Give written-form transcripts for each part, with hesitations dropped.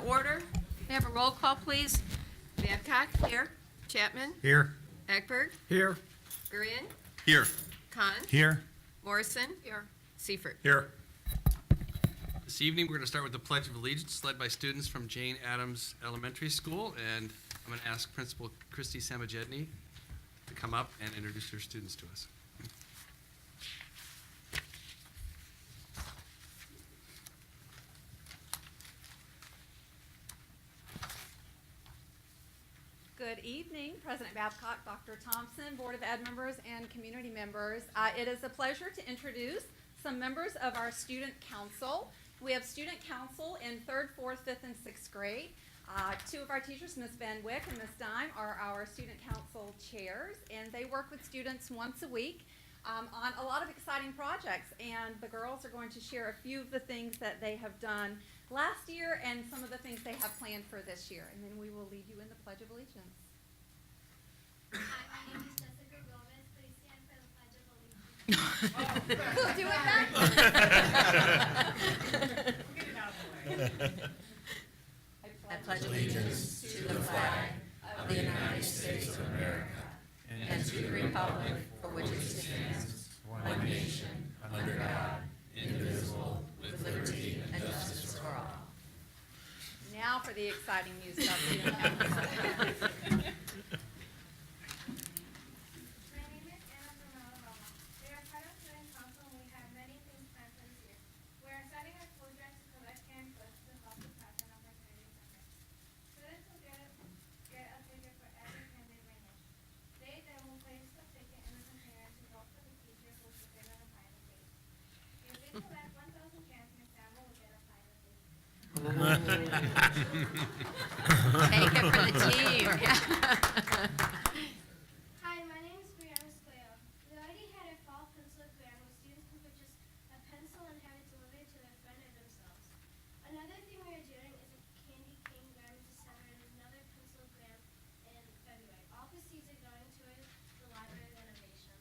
Order. May I have a roll call, please? Babcock? Here. Chapman? Here. Eckberg? Here. Gurian? Here. Kahn? Here. Morrison? Here. Seifert? Here. This evening, we're going to start with the Pledge of Allegiance, led by students from Jane Addams Elementary School, and I'm going to ask Principal Christy Samajedny to come up and introduce her students to us. Good evening, President Babcock, Dr. Thompson, Board of Ed members, and community members. It is a pleasure to introduce some members of our Student Council. We have Student Council in 3rd, 4th, 5th, and 6th grade. Two of our teachers, Ms. Van Wyck and Ms. Dime, are our Student Council chairs, and they work with students once a week on a lot of exciting projects. And the girls are going to share a few of the things that they have done last year and some of the things they have planned for this year. And then we will lead you in the Pledge of Allegiance. Hi, my name is Jessica Gomez. Please stand for the Pledge of Allegiance. We'll do it back. Get it out of the way. I pledge allegiance to the flag of the United States of America and to the republic for which it stands, one nation, under God, indivisible, with liberty and justice for all. Now for the exciting news about Student Council. My name is Anna Bernal Roma. We are part of Student Council and we have many things planned for this year. We are starting a food drive to collect canned goods to help the class and opportunity center. Students will get a ticket for every can they bring in. They then will place the ticket in the container to vote for the teacher who is going to apply the date. If we collect 1,000 cans, Ms. Samuel will get a pie of date. Take it for the team. Hi, my name is Brianna Squeo. We already had a fall pencil exam where students can purchase a pencil and have it delivered to their friend or themselves. Another thing we are doing is a candy cane gram in December and another pencil gram in February. All proceeds are going towards the library renovation.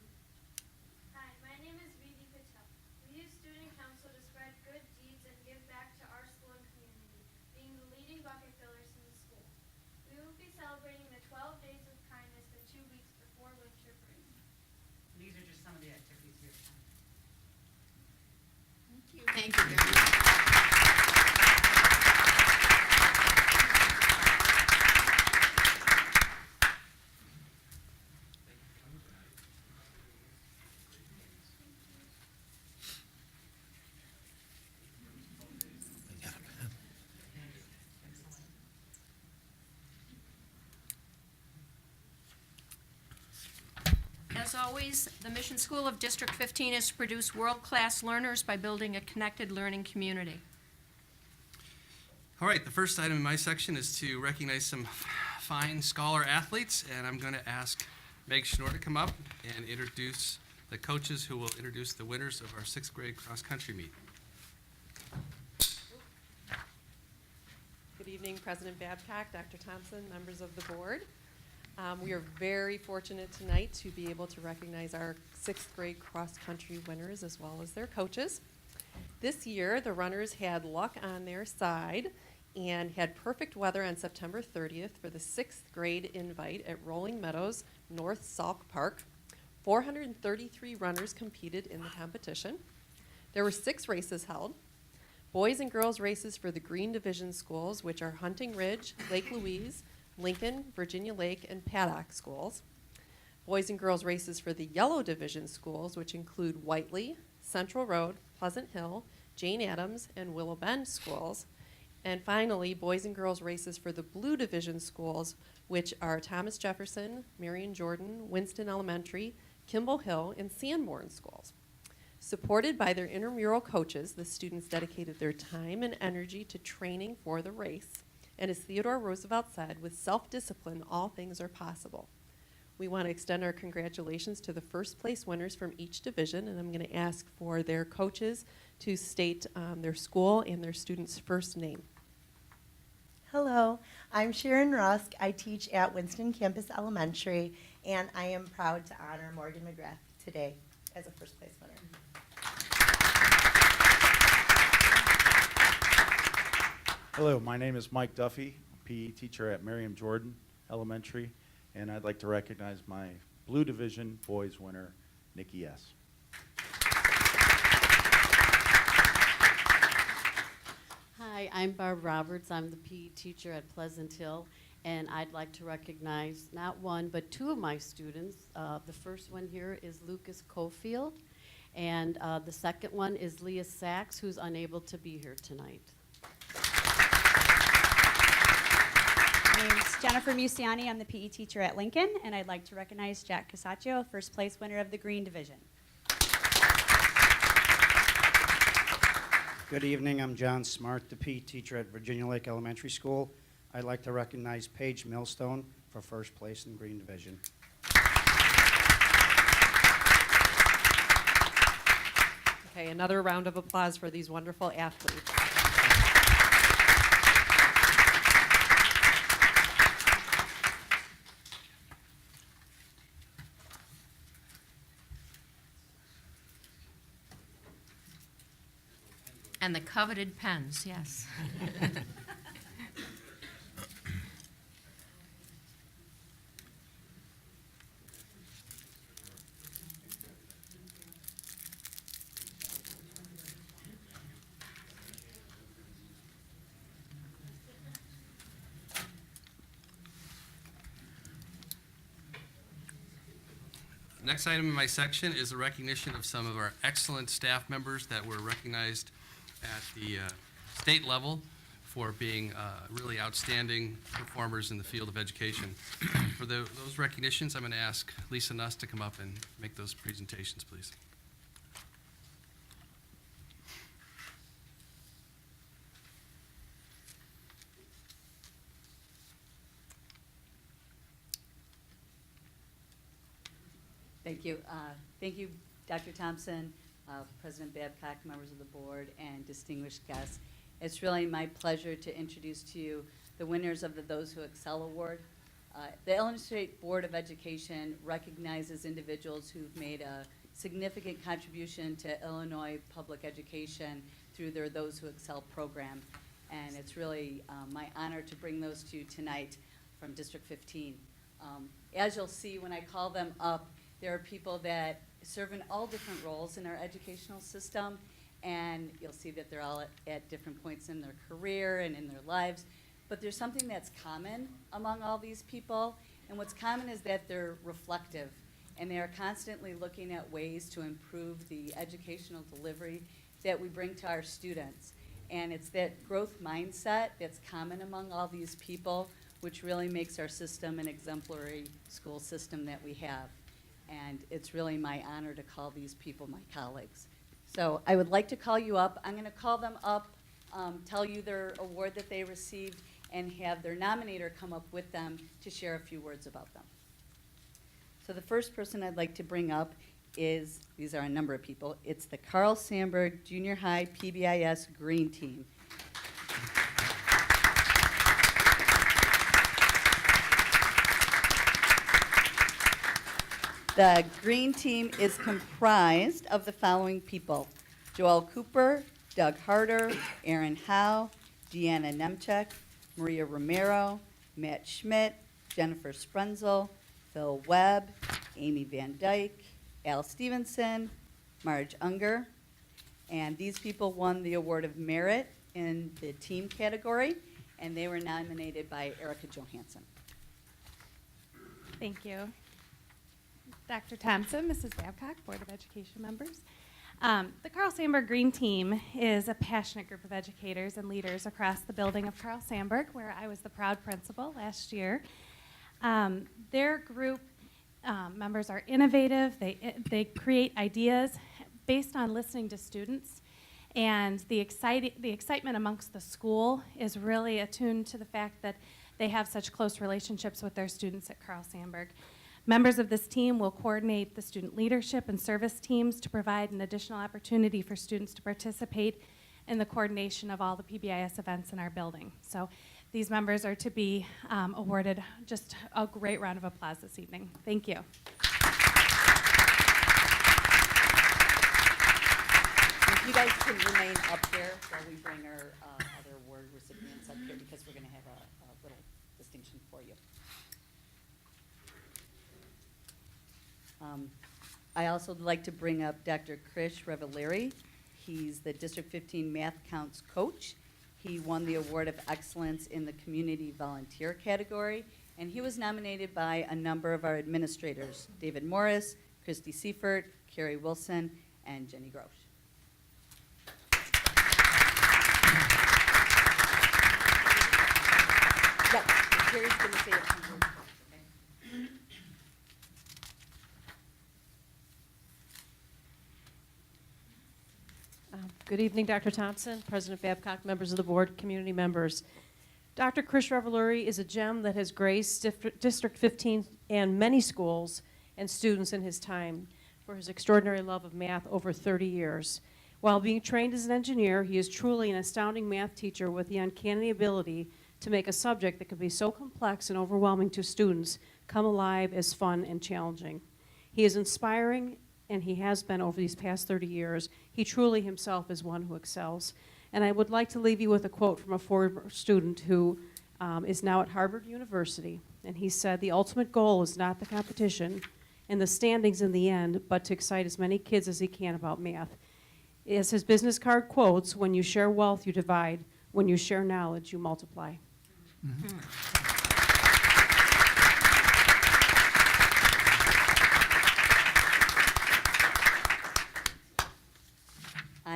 Hi, my name is Vivi Patel. We use Student Council to spread good deeds and give back to our school and community, being the leading bucket fillers in the school. We will be celebrating the 12 Days of Kindness the 2 weeks before winter break. These are just some of the activities we have planned. Thank you very much. As always, the Mission School of District 15 is to produce world-class learners by building a connected learning community. All right, the first item in my section is to recognize some fine scholar athletes, and I'm going to ask Meg Schnorr to come up and introduce the coaches who will introduce the winners of our 6th grade cross-country meet. Good evening, President Babcock, Dr. Thompson, members of the board. We are very fortunate tonight to be able to recognize our 6th grade cross-country winners as well as their coaches. This year, the runners had luck on their side and had perfect weather on September 30th for the 6th grade invite at Rolling Meadows, North Salk Park. 433 runners competed in the competition. There were 6 races held. Boys and girls races for the Green Division schools, which are Hunting Ridge, Lake Louise, Lincoln, Virginia Lake, and Paddock schools. Boys and girls races for the Yellow Division schools, which include Whiteley, Central Road, Pleasant Hill, Jane Addams, and Willow Bend schools. And finally, boys and girls races for the Blue Division schools, which are Thomas Jefferson, Marion Jordan, Winston Elementary, Kimball Hill, and Sanborn schools. Supported by their intramural coaches, the students dedicated their time and energy to training for the race. And as Theodore Roosevelt said, with self-discipline, all things are possible. We want to extend our congratulations to the first place winners from each division, and I'm going to ask for their coaches to state their school and their student's first name. Hello, I'm Sharon Rusk. I teach at Winston Campus Elementary, and I am proud to honor Morgan McGrath today as a first place winner. Hello, my name is Mike Duffy, PE teacher at Miriam Jordan Elementary, and I'd like to recognize my Blue Division boys winner, Nikki S. Hi, I'm Barb Roberts. I'm the PE teacher at Pleasant Hill, and I'd like to recognize not one, but two of my students. The first one here is Lucas Cofield, and the second one is Leah Sachs, who's unable to be here tonight. My name's Jennifer Musiani. I'm the PE teacher at Lincoln, and I'd like to recognize Jack Casaccio, first place winner of the Green Division. Good evening, I'm John Smart, the PE teacher at Virginia Lake Elementary School. I'd like to recognize Paige Millstone for first place in Green Division. Okay, another round of applause for these wonderful athletes. And the coveted pens, yes. Next item in my section is a recognition of some of our excellent staff members that were recognized at the state level for being really outstanding performers in the field of education. For those recognitions, I'm going to ask Lisa Nuss to come up and make those presentations, please. Thank you. Thank you, Dr. Thompson, President Babcock, members of the board, and distinguished guests. It's really my pleasure to introduce to you the winners of the Those Who Excel Award. The Illinois State Board of Education recognizes individuals who've made a significant contribution to Illinois public education through their Those Who Excel program. And it's really my honor to bring those to you tonight from District 15. As you'll see when I call them up, there are people that serve in all different roles in our educational system, and you'll see that they're all at different points in their career and in their lives. But there's something that's common among all these people, and what's common is that they're reflective, and they are constantly looking at ways to improve the educational delivery that we bring to our students. And it's that growth mindset that's common among all these people, which really makes our system an exemplary school system that we have. And it's really my honor to call these people my colleagues. So I would like to call you up. I'm going to call them up, tell you their award that they received, and have their nominator come up with them to share a few words about them. So the first person I'd like to bring up is, these are a number of people, it's the Carl Sandburg Junior High PBIS Green Team. The green team is comprised of the following people: Joel Cooper, Doug Harder, Aaron Howe, Deanna Nemchek, Maria Romero, Matt Schmidt, Jennifer Sprenzel, Phil Webb, Amy Van Dyke, Al Stevenson, Marge Unger. And these people won the Award of Merit in the team category, and they were nominated by Erica Johansson. Thank you. Dr. Thompson, Mrs. Babcock, Board of Education members. The Carl Sandburg Green Team is a passionate group of educators and leaders across the building of Carl Sandburg, where I was the proud principal last year. Their group members are innovative. They create ideas based on listening to students, and the excitement amongst the school is really attuned to the fact that they have such close relationships with their students at Carl Sandburg. Members of this team will coordinate the student leadership and service teams to provide an additional opportunity for students to participate in the coordination of all the PBIS events in our building. So these members are to be awarded just a great round of applause this evening. Thank you. If you guys can remain up there while we bring our other award recipients up here because we're going to have a little distinction for you. I also would like to bring up Dr. Krish Reveleri. He's the District 15 Math Counts coach. He won the Award of Excellence in the Community Volunteer category, and he was nominated by a number of our administrators, David Morris, Christy Seifert, Carrie Wilson, and Jenny Grosh. Yep, Carrie's going to say a few words. Good evening, Dr. Thompson, President Babcock, members of the board, community members. Dr. Krish Reveleri is a gem that has graced District 15 and many schools and students in his time for his extraordinary love of math over 30 years. While being trained as an engineer, he is truly an astounding math teacher with the uncanny ability to make a subject that can be so complex and overwhelming to students come alive as fun and challenging. He is inspiring, and he has been over these past 30 years. He truly himself is one who excels. And I would like to leave you with a quote from a former student who is now at Harvard University. And he said, "The ultimate goal is not the competition and the standings in the end, but to excite as many kids as he can about math." As his business card quotes, "When you share wealth, you divide. When you share knowledge, you multiply."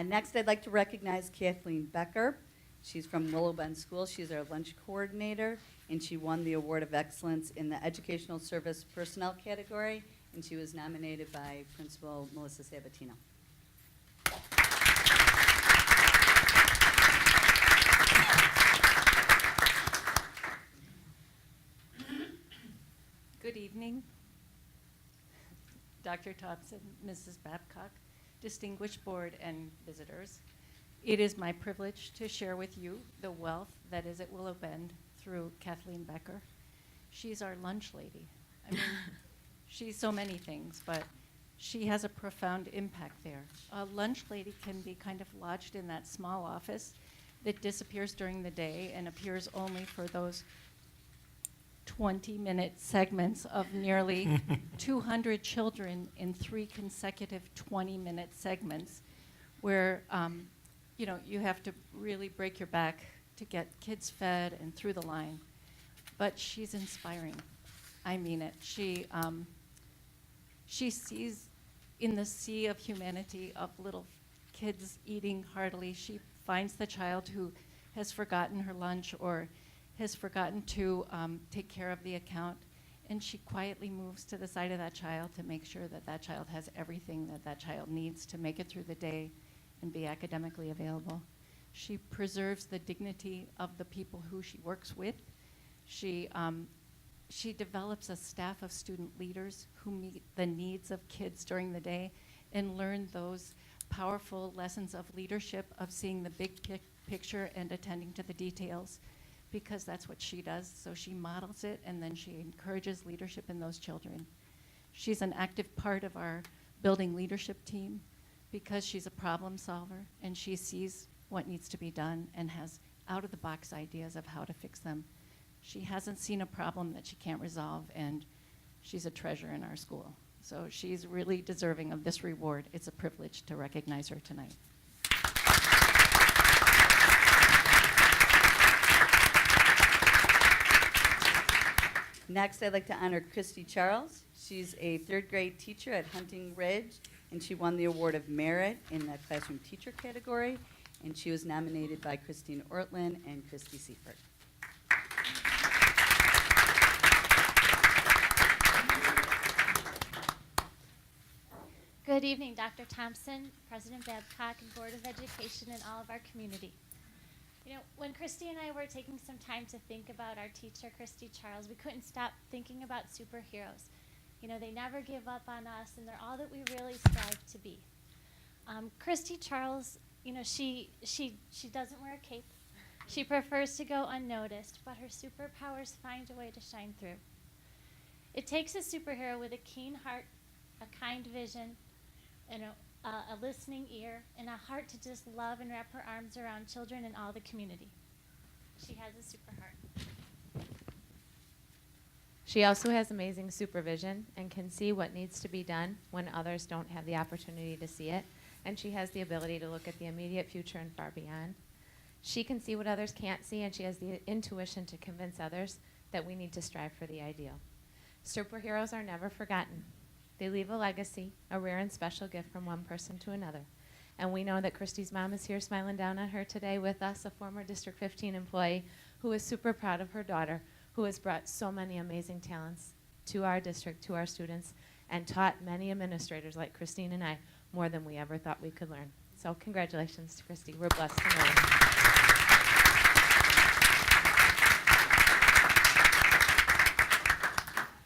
Next, I'd like to recognize Kathleen Becker. She's from Willow Bend School. She's our lunch coordinator, and she won the Award of Excellence in the Educational Service Personnel category, and she was nominated by Principal Melissa Sabatino. Good evening, Dr. Thompson, Mrs. Babcock, distinguished board and visitors. It is my privilege to share with you the wealth that is at Willow Bend through Kathleen Becker. She's our lunch lady. I mean, she's so many things, but she has a profound impact there. A lunch lady can be kind of lodged in that small office that disappears during the day and appears only for those 20-minute segments of nearly 200 children in 3 consecutive 20-minute segments where you have to really break your back to get kids fed and through the line. But she's inspiring. I mean it. She sees in the sea of humanity of little kids eating heartily. She finds the child who has forgotten her lunch or has forgotten to take care of the account, and she quietly moves to the side of that child to make sure that that child has everything that that child needs to make it through the day and be academically available. She preserves the dignity of the people who she works with. She develops a staff of student leaders who meet the needs of kids during the day and learn those powerful lessons of leadership, of seeing the big picture and attending to the details, because that's what she does. So she models it, and then she encourages leadership in those children. She's an active part of our building leadership team because she's a problem solver, and she sees what needs to be done and has out-of-the-box ideas of how to fix them. She hasn't seen a problem that she can't resolve, and she's a treasure in our school. So she's really deserving of this reward. It's a privilege to recognize her tonight. Next, I'd like to honor Christy Charles. She's a 3rd grade teacher at Hunting Ridge, and she won the Award of Merit in the Classroom Teacher category, and she was nominated by Christine Ortlin and Christy Seifert. Good evening, Dr. Thompson, President Babcock, and Board of Education, and all of our community. You know, when Christy and I were taking some time to think about our teacher, Christy Charles, we couldn't stop thinking about superheroes. You know, they never give up on us, and they're all that we really strive to be. Christy Charles, you know, she doesn't wear a cape. She prefers to go unnoticed, but her superpowers find a way to shine through. It takes a superhero with a keen heart, a kind vision, and a listening ear, and a heart to just love and wrap her arms around children and all the community. She has a super heart. She also has amazing supervision and can see what needs to be done when others don't have the opportunity to see it. And she has the ability to look at the immediate future and far beyond. She can see what others can't see, and she has the intuition to convince others that we need to strive for the ideal. Superheroes are never forgotten. They leave a legacy, a rare and special gift from one person to another. And we know that Christy's mom is here smiling down on her today with us, a former District 15 employee who is super proud of her daughter, who has brought so many amazing talents to our district, to our students, and taught many administrators like Christine and I more than we ever thought we could learn. So congratulations to Christy. We're blessed to know her.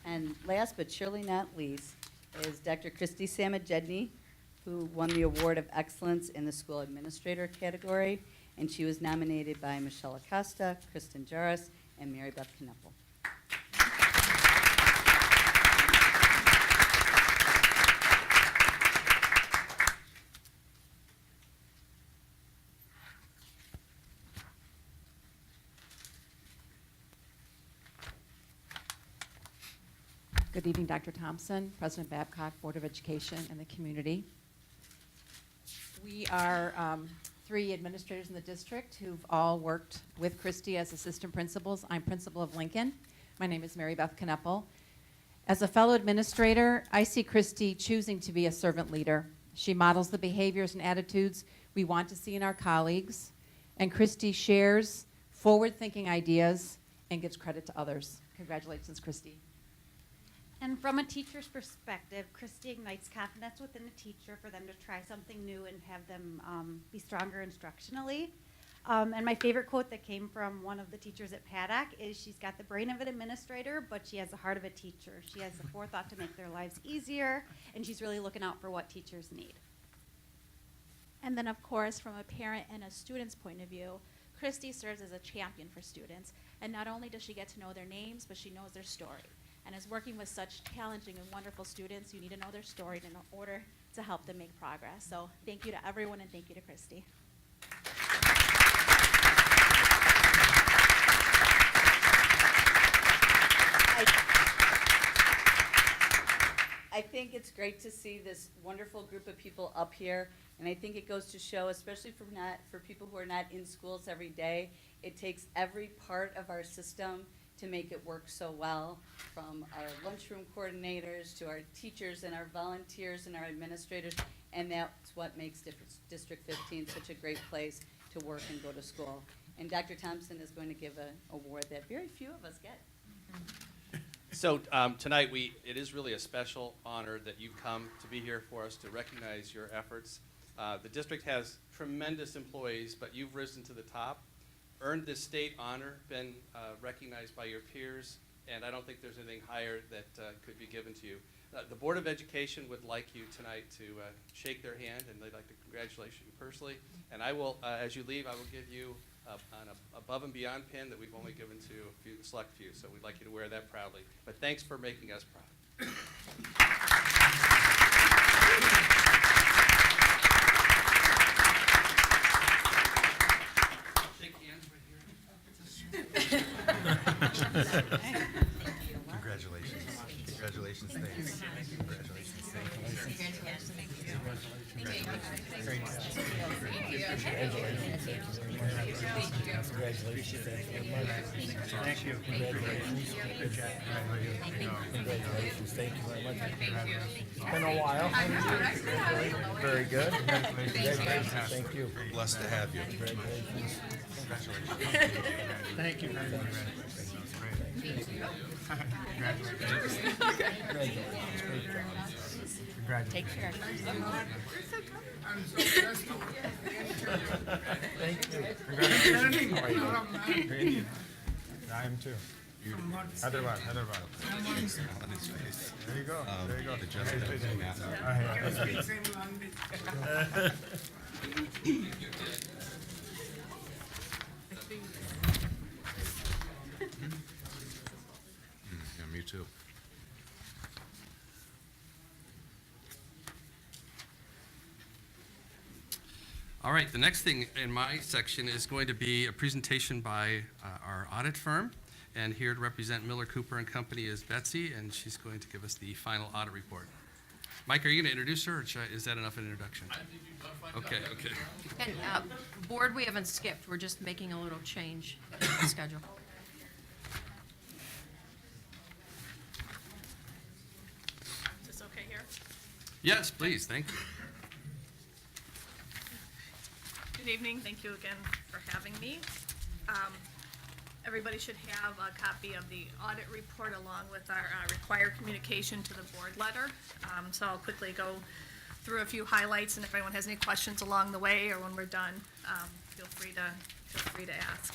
And last but surely not least is Dr. Christy Samajedny, who won the Award of Excellence in the School Administrator category, and she was nominated by Michelle Acosta, Kristen Jarris, and Mary Beth Kneppel. Good evening, Dr. Thompson, President Babcock, Board of Education, and the community. We are 3 administrators in the district who've all worked with Christy as assistant principals. I'm principal of Lincoln. My name is Mary Beth Kneppel. As a fellow administrator, I see Christy choosing to be a servant leader. She models the behaviors and attitudes we want to see in our colleagues, and Christy shares forward-thinking ideas and gives credit to others. Congratulations, Christy. And from a teacher's perspective, Christy ignites confidence within the teacher for them to try something new and have them be stronger instructionally. And my favorite quote that came from one of the teachers at Paddock is, she's got the brain of an administrator, but she has the heart of a teacher. She has the forethought to make their lives easier, and she's really looking out for what teachers need. And then, of course, from a parent and a student's point of view, Christy serves as a champion for students. And not only does she get to know their names, but she knows their story. And as working with such challenging and wonderful students, you need to know their story in order to help them make progress. So thank you to everyone, and thank you to Christy. I think it's great to see this wonderful group of people up here, and I think it goes to show, especially for people who are not in schools every day, it takes every part of our system to make it work so well, from our lunchroom coordinators to our teachers and our volunteers and our administrators, and that's what makes District 15 such a great place to work and go to school. And Dr. Thompson is going to give an award that very few of us get. So tonight, it is really a special honor that you've come to be here for us to recognize your efforts. The district has tremendous employees, but you've risen to the top, earned this state honor, been recognized by your peers, and I don't think there's anything higher that could be given to you. The Board of Education would like you tonight to shake their hand, and they'd like to congratulate you personally. And I will, as you leave, I will give you an above and beyond pin that we've only given to a select few, so we'd like you to wear that proudly. But thanks for making us proud. Shake hands right here. Congratulations. Congratulations. Thanks. Congratulations. Thank you. Congratulations. Good job. Congratulations. Thank you very much. It's been a while. Very good. Congratulations. Thank you. Blessed to have you. Congratulations. Congratulations. Thank you very much. Take care. I'm so stressed. Thank you. Congratulations. How are you? I am too. Hyderabad. On his face. There you go. There you go. The gentleman. Yeah, me too. All right, the next thing in my section is going to be a presentation by our audit firm. And here to represent Miller Cooper and Company is Betsy, and she's going to give us the final audit report. Mike, are you going to introduce her, or is that enough an introduction? I think you've done fine. Okay, okay. And board, we haven't skipped. We're just making a little change in the schedule. Is this okay here? Yes, please, thank you. Good evening. Thank you again for having me. Everybody should have a copy of the audit report along with our required communication to the board letter. So I'll quickly go through a few highlights, and if anyone has any questions along the way or when we're done, feel free to ask.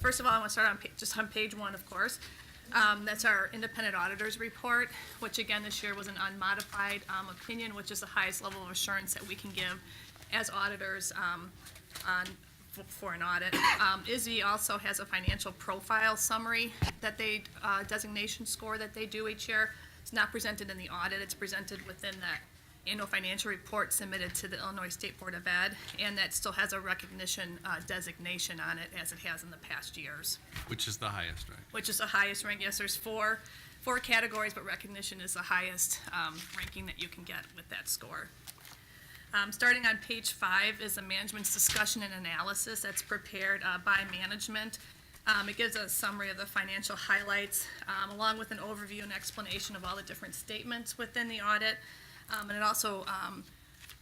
First of all, I want to start just on page 1, of course. That's our independent auditor's report, which again this year was an unmodified opinion, which is the highest level of assurance that we can give as auditors for an audit. ISB also has a financial profile summary that they, designation score that they do each year. It's not presented in the audit, it's presented within that annual financial report submitted to the Illinois State Board of Ed, and that still has a recognition designation on it as it has in the past years. Which is the highest, right? Which is the highest rank. Yes, there's four categories, but recognition is the highest ranking that you can get with that score. Starting on page 5 is a management's discussion and analysis that's prepared by management. It gives a summary of the financial highlights, along with an overview and explanation of all the different statements within the audit. And it also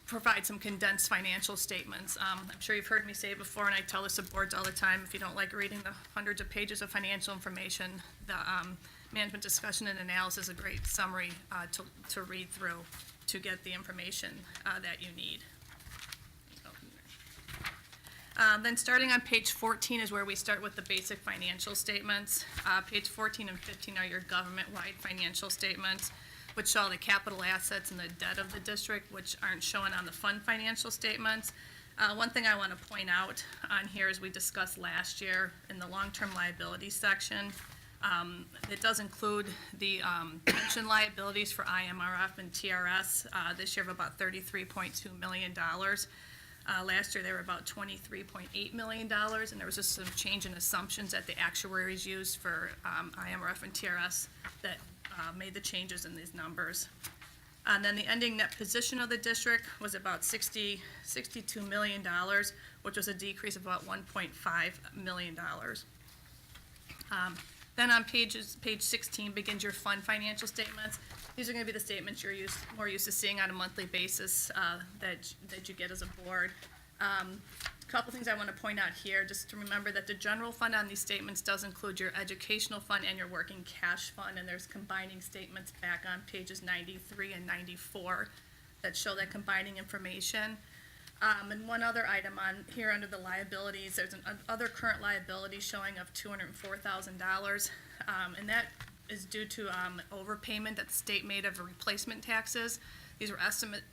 provides some condensed financial statements. I'm sure you've heard me say it before, and I tell this to boards all the time, if you don't like reading the hundreds of pages of financial information, the management discussion and analysis is a great summary to read through to get the information that you need. Then starting on page 14 is where we start with the basic financial statements. Page 14 and 15 are your government-wide financial statements, which show the capital assets and the debt of the district, which aren't shown on the fund financial statements. One thing I want to point out on here is we discussed last year in the long-term liabilities section. It does include the pension liabilities for IMRF and TRS this year of about $33.2 million. Last year they were about $23.8 million, and there was just some change in assumptions that the actuaries used for IMRF and TRS that made the changes in these numbers. And then the ending net position of the district was about $62 million, which was a decrease of about $1.5 million. Then on page 16 begins your fund financial statements. These are going to be the statements you're more used to seeing on a monthly basis that you get as a board. A couple things I want to point out here, just to remember that the general fund on these statements does include your educational fund and your working cash fund, and there's combining statements back on pages 93 and 94 that show that combining information. And one other item on here under the liabilities, there's an other current liability showing of $204,000, and that is due to overpayment that the state made of replacement taxes. These were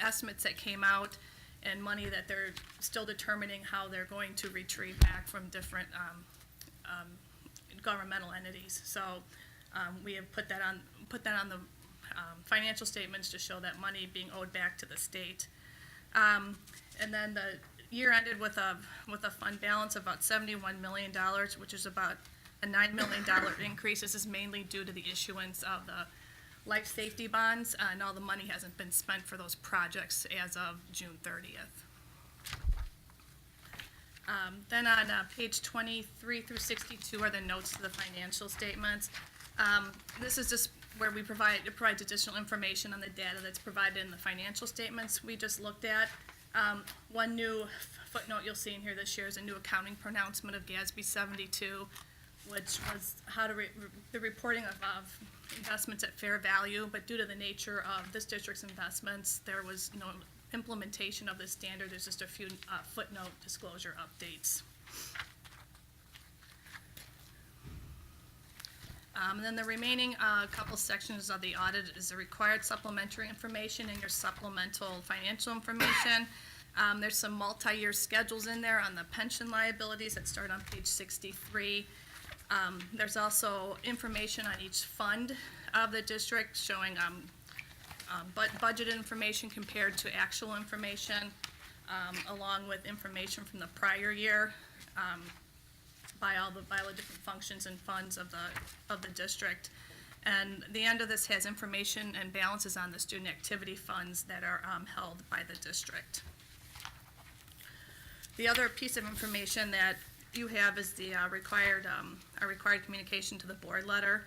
estimates that came out and money that they're still determining how they're going to retrieve back from different governmental entities. So we have put that on the financial statements to show that money being owed back to the state. And then the year ended with a fund balance of about $71 million, which is about a $9 million increase. This is mainly due to the issuance of the life safety bonds, and all the money hasn't been spent for those projects as of June 30th. Then on page 23 through 62 are the notes to the financial statements. This is just where it provides additional information on the data that's provided in the financial statements we just looked at. One new footnote you'll see in here this year is a new accounting pronouncement of GASB 72, which was the reporting of investments at fair value, but due to the nature of this district's investments, there was no implementation of this standard. There's just a few footnote disclosure updates. And then the remaining couple sections of the audit is the required supplementary information and your supplemental financial information. There's some multi-year schedules in there on the pension liabilities that start on page 63. There's also information on each fund of the district showing budget information compared to actual information. along with information from the prior year, by all the different functions and funds of the district. And the end of this has information and balances on the student activity funds that are held by the district. The other piece of information that you have is the required communication to the board letter.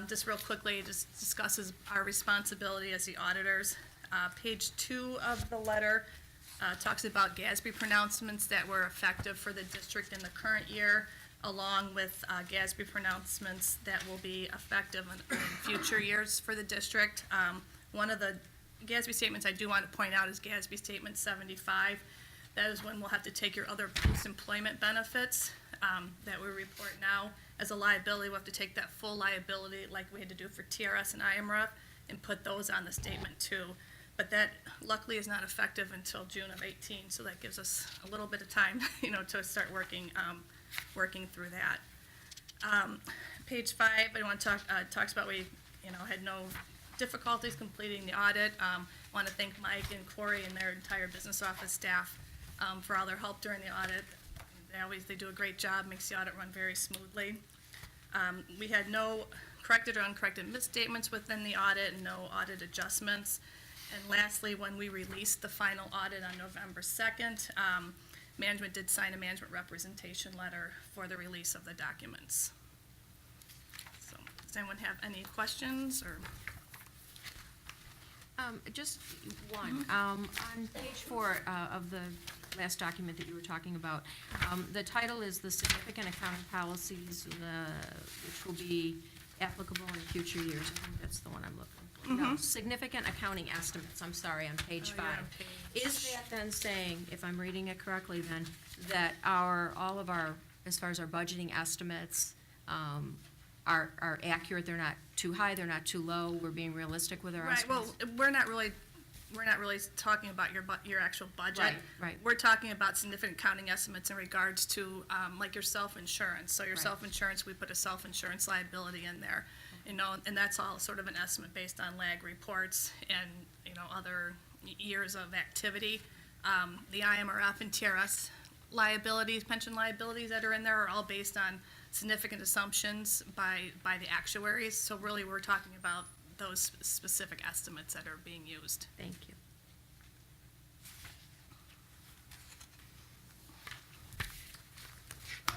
Just real quickly, it just discusses our responsibility as the auditors. Page 2 of the letter talks about GASB pronouncements that were effective for the district in the current year, along with GASB pronouncements that will be effective in future years for the district. One of the GASB statements I do want to point out is GASB Statement 75. That is when we'll have to take your other post-employment benefits that we report now as a liability. We'll have to take that full liability like we had to do for TRS and IMRF and put those on the statement too. But that luckily is not effective until June of 18, so that gives us a little bit of time, to start working through that. Page 5, I want to talks about we, had no difficulties completing the audit. Want to thank Mike and Corey and their entire business office staff for all their help during the audit. They do a great job, makes the audit run very smoothly. We had no corrected or uncorrected misstatements within the audit and no audit adjustments. And lastly, when we released the final audit on November 2nd, management did sign a management representation letter for the release of the documents. So, does anyone have any questions or? Just one. On page 4 of the last document that you were talking about, the title is the significant accounting policies, which will be applicable in future years. I think that's the one I'm looking for. No, significant accounting estimates, I'm sorry, on page 5. Is that then saying, if I'm reading it correctly then, that all of our, as far as our budgeting estimates, are accurate, they're not too high, they're not too low, we're being realistic with our Right, estimates? well, we're not really talking about your actual budget. Right. We're talking about significant accounting estimates in regards to, like your self-insurance. So your Right. self-insurance, we put a self-insurance liability in there, and that's all sort of an estimate based on lag reports and, other years of activity. The IMRF and TRS liabilities, pension liabilities that are in there are all based on significant assumptions by the actuaries. So really, we're talking about those specific estimates that are being used. Thank you.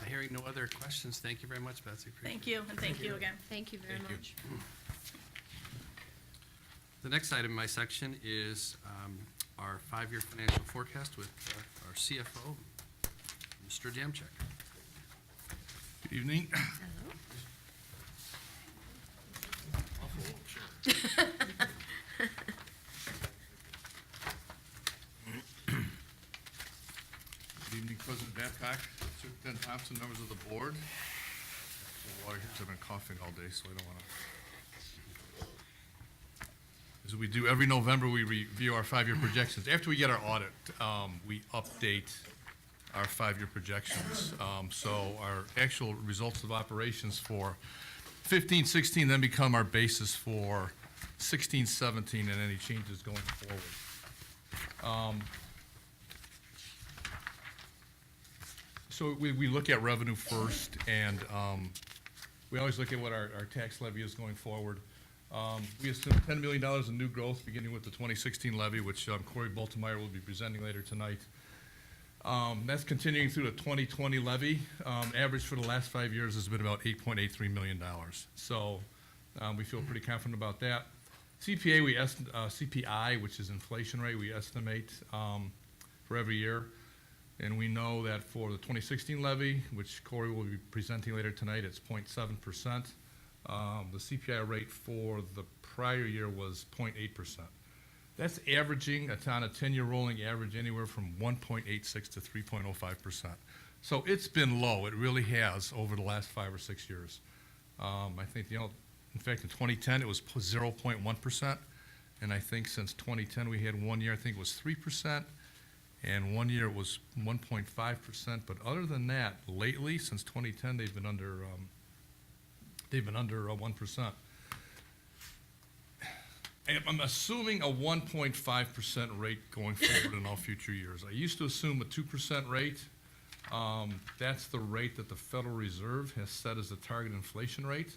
Hearing no other questions, thank you very much, Betsy. Appreciate Thank it. you, and thank you again. Thank you very Thank you. much. The next item in my section is our 5-year financial forecast with our CFO, Mr. Damchek. Good evening. Good evening, President Babcock, Superintendent Thompson, members of the board. Water here, 'cause I've been coughing all day, so I don't want to. As we do every November, we review our 5-year projections. After we get our audit, we update our 5-year projections. So our actual results of operations for 15, 16 then become our basis for 16, 17, and any changes going forward. So we look at revenue first, and we always look at what our tax levy is going forward. We assume $10 million in new growth, beginning with the 2016 levy, which Corey Boltemeyer will be presenting later tonight. That's continuing through the 2020 levy. Average for the last 5 years has been about $8.83 million. So we feel pretty confident about that. CPI, which is inflation rate, we estimate for every year. And we know that for the 2016 levy, which Corey will be presenting later tonight, it's 0.7%. The CPI rate for the prior year was 0.8%. That's averaging, it's on a 10-year rolling average, anywhere from 1.86 to 3.05%. So it's been low. It really has over the last 5 or 6 years. I think, in fact, in 2010, it was 0.1%. And I think since 2010, we had 1 year, I think it was 3%. And 1 year it was 1.5%. But other than that, lately, since 2010, they've been under 1%. I'm assuming a 1.5% rate going forward in all future years. I used to assume a 2% rate. That's the rate that the Federal Reserve has set as the target inflation rate.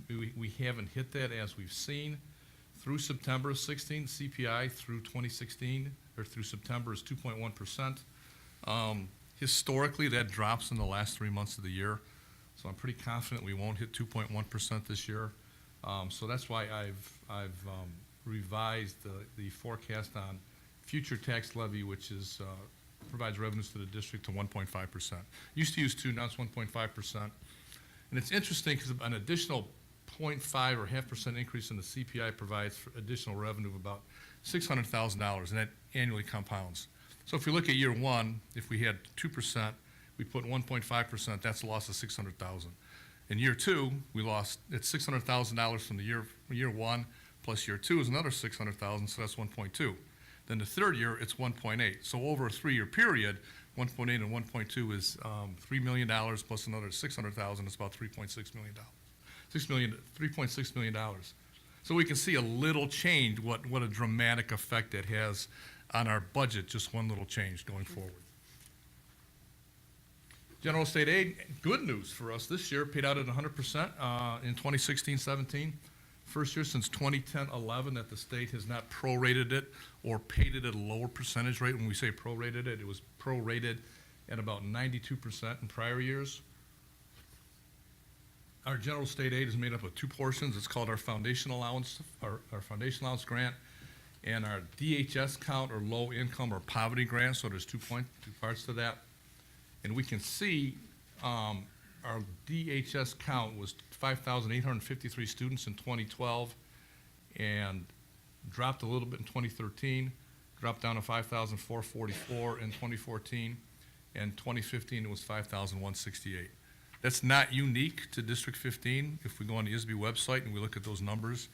We haven't hit that as we've seen. Through September of 16, CPI through 2016, or through September is 2.1%. Historically, that drops in the last 3 months of the year. So I'm pretty confident we won't hit 2.1% this year. So that's why I've revised the forecast on future tax levy, which is provides revenues to the district to 1.5%. Used to use 2, now it's 1.5%. And it's interesting because an additional 0.5 or 0.5% increase in the CPI provides for additional revenue of about $600,000, and that annually compounds. So if we look at year one, if we had 2%, we put 1.5%, that's a loss of $600,000. In year two, we lost, it's $600,000 from the year one, plus year two is another $600,000, so that's 1.2. Then the third year, it's 1.8. So over a 3-year period, 1.8 and 1.2 is $3 million plus another $600,000, it's about $3.6 million. $3.6 million. So we can see a little change, what a dramatic effect that has on our budget, just one little change going forward. General state aid, good news for us this year, paid out at 100% in 2016-17. First year since 2010-11 that the state has not prorated it or paid it at a lower percentage rate. When we say prorated it, it was prorated at about 92% in prior years. Our general state aid is made up of 2 portions. It's called our foundation allowance, our foundation allowance grant, and our DHS count, or low income or poverty grant. So there's two parts to that. And we can see our DHS count was 5,853 students in 2012 and dropped a little bit in 2013, dropped down to 5,444 in 2014, and 2015 it was 5,168. That's not unique to District 15. If we go on the ISB website and we look at those numbers,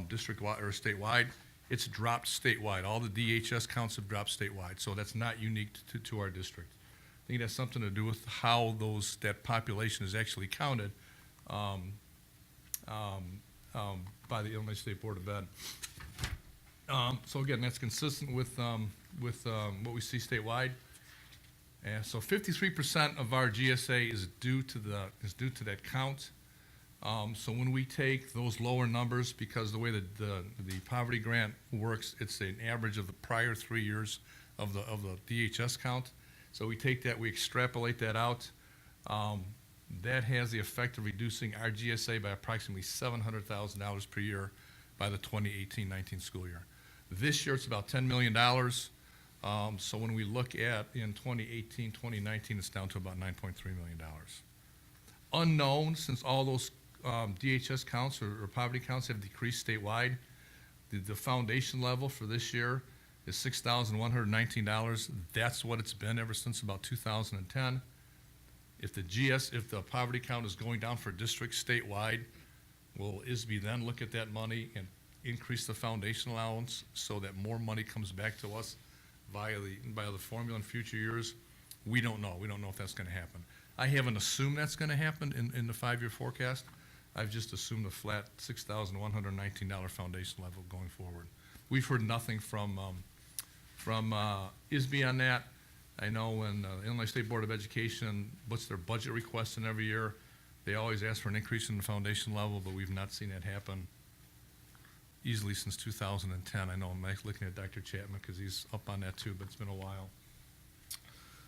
district-wide or statewide, it's dropped statewide. All the DHS counts have dropped statewide, so that's not unique to our district. I think it has something to do with how that population is actually counted by the Illinois State Board of Ed. So again, that's consistent with what we see statewide. And so 53% of our GSA is due to that count. So when we take those lower numbers, because the way that the poverty grant works, it's an average of the prior 3 years of the DHS count. So we take that, we extrapolate that out. That has the effect of reducing our GSA by approximately $700,000 per year by the 2018-19 school year. This year it's about $10 million. So when we look at in 2018-2019, it's down to about $9.3 million. Unknown, since all those DHS counts or poverty counts have decreased statewide, the foundation level for this year is $6,119. That's what it's been ever since about 2010. If the poverty count is going down for districts statewide, will ISB then look at that money and increase the foundation allowance so that more money comes back to us via the formula in future years? We don't know. We don't know if that's going to happen. I haven't assumed that's going to happen in the 5-year forecast. I've just assumed a flat $6,119 foundation level going forward. We've heard nothing from ISB on that. I know when the Illinois State Board of Education puts their budget requests in every year, they always ask for an increase in the foundation level, but we've not seen that happen easily since 2010. I know I'm looking at Dr. Chapman because he's up on that too, but it's been a while.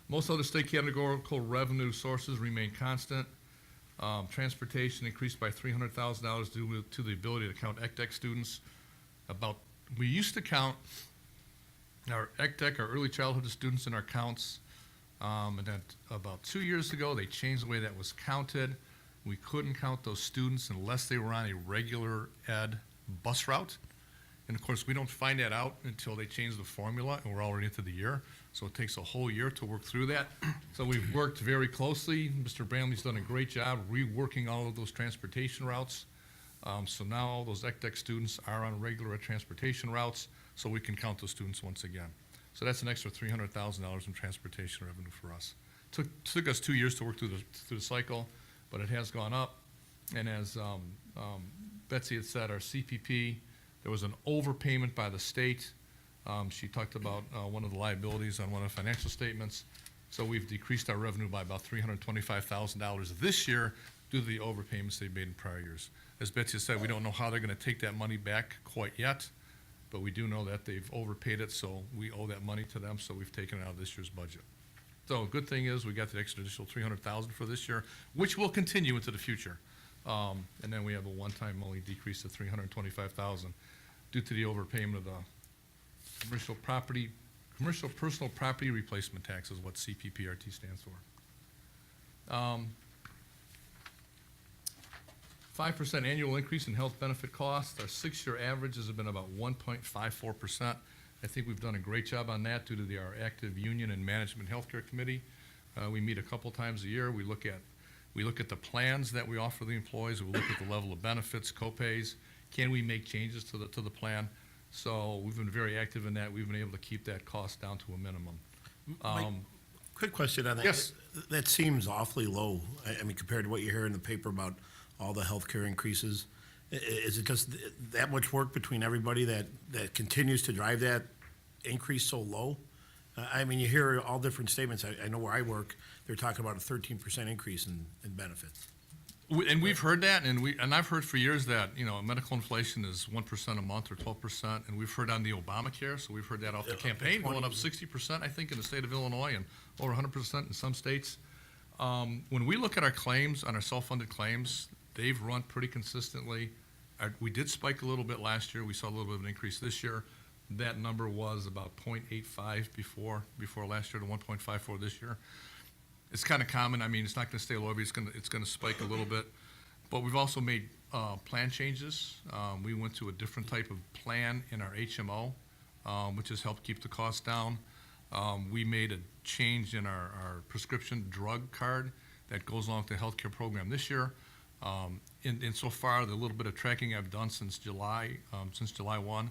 Most other state categorical revenue sources remain constant. Transportation increased by $300,000 due to the ability to count ECDEC students. We used to count our ECDEC, our early childhood students, in our counts. And then about 2 years ago, they changed the way that was counted. We couldn't count those students unless they were on a regular ed bus route. And of course, we don't find that out until they change the formula, and we're already into the year. So it takes a whole year to work through that. So we've worked very closely. Mr. Bramley's done a great job reworking all of those transportation routes. So now all those ECDEC students are on regular transportation routes, so we can count those students once again. So that's an extra $300,000 in transportation revenue for us. Took us 2 years to work through the cycle, but it has gone up. And as Betsy had said, our CPP There was an overpayment by the state. She talked about one of the liabilities on one of the financial statements. So we've decreased our revenue by about $325,000 this year due to the overpayments they made in prior years. As Betsy said, we don't know how they're going to take that money back quite yet, but we do know that they've overpaid it, so we owe that money to them, so we've taken it out of this year's budget. So good thing is we got the extra additional $300,000 for this year, which will continue into the future. And then we have a one-time only decrease of $325,000 due to the overpayment of the commercial personal property replacement tax is what CPPRT stands for. 5% annual increase in health benefit costs. Our 6-year averages have been about 1.54%. I think we've done a great job on that due to our active union and management healthcare committee. We meet a couple times a year. We look at the plans that we offer the employees. We look at the level of benefits, co-pays. Can we make changes to the plan? So we've been very active in that. We've been able to keep that cost down to a minimum. Mike, quick question on that. Yes. That seems awfully low. I mean, compared to what you hear in the paper about all the healthcare increases. Is it just that much work between everybody that continues to drive that increase so low? I mean, you hear all different statements. I know where I work, they're talking about a 13% increase in benefits. And we've heard that, and I've heard for years that, medical inflation is 1% a month or 12%, and we've heard on the Obamacare, so we've heard that off the campaign, going up 60%, I think, in the state of Illinois, and over 100% in some states. When we look at our claims, on our self-funded claims, they've run pretty consistently. We did spike a little bit last year. We saw a little bit of an increase this year. That number was about 0.85 before last year to 1.54 this year. It's kind of common. I mean, it's not going to stay low. It's going to spike a little bit. But we've also made plan changes. We went to a different type of plan in our HMO, which has helped keep the costs down. We made a change in our prescription drug card that goes along with the healthcare program this year. And so far, the little bit of tracking I've done since July 1,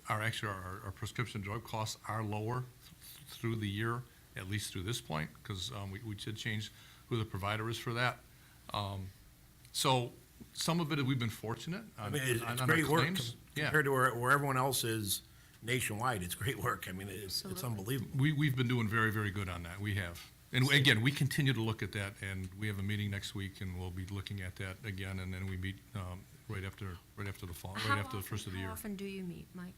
our prescription drug costs are lower through the year, at least through this point, because we did change who the provider is for that. So some of it we've been fortunate on, I mean, it's on great our work claims. compared to where everyone else is nationwide. It's great work. I mean, it's unbelievable. We've been doing very, very good on that. We have. And again, we continue to look at that, and we have a meeting next week, and we'll be looking at that again, and then we meet right after the fall, right after the first of the year. How often do you meet, Mike?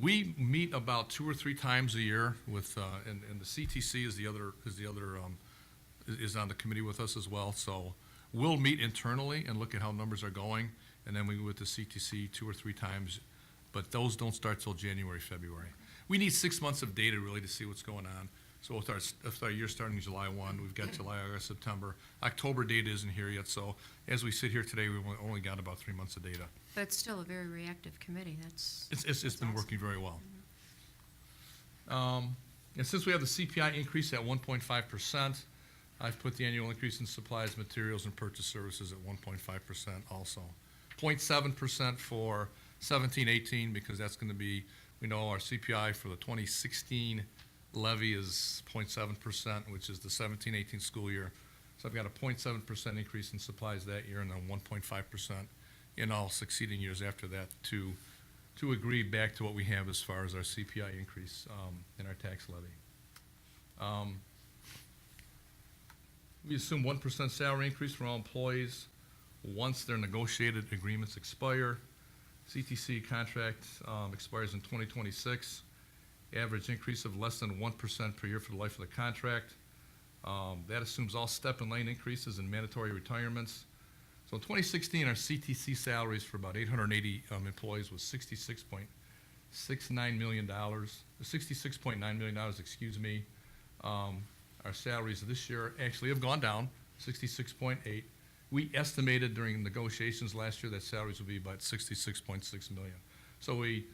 We meet about 2 or 3 times a year with, and the CTC is on the committee with us as well. So we'll meet internally and look at how numbers are going, and then we meet with the CTC 2 or 3 times, but those don't start till January, February. We need 6 months of data really to see what's going on. So with our year starting July 1, we've got July, August, September. October data isn't here yet, so as we sit here today, we've only got about 3 months of data. But it's still a very reactive committee. It's been working very well. And since we have the CPI increase at 1.5%, I've put the annual increase in supplies, materials, and purchase services at 1.5% also. 0.7% for 17-18, because that's going to be, we know our CPI for the 2016 levy is 0.7%, which is the 17-18 school year. So I've got a 0.7% increase in supplies that year, and then 1.5% in all succeeding years after that to agree back to what we have as far as our CPI increase in our tax levy. We assume 1% salary increase for all employees once their negotiated agreements expire. CTC contract expires in 2026. Average increase of less than 1% per year for the life of the contract. That assumes all step and lane increases and mandatory retirements. So in 2016, our CTC salaries for about 880 employees was $66.9 million, excuse me. Our salaries this year actually have gone down, 66.8. We estimated during negotiations last year that salaries would be about 66.6 million. So we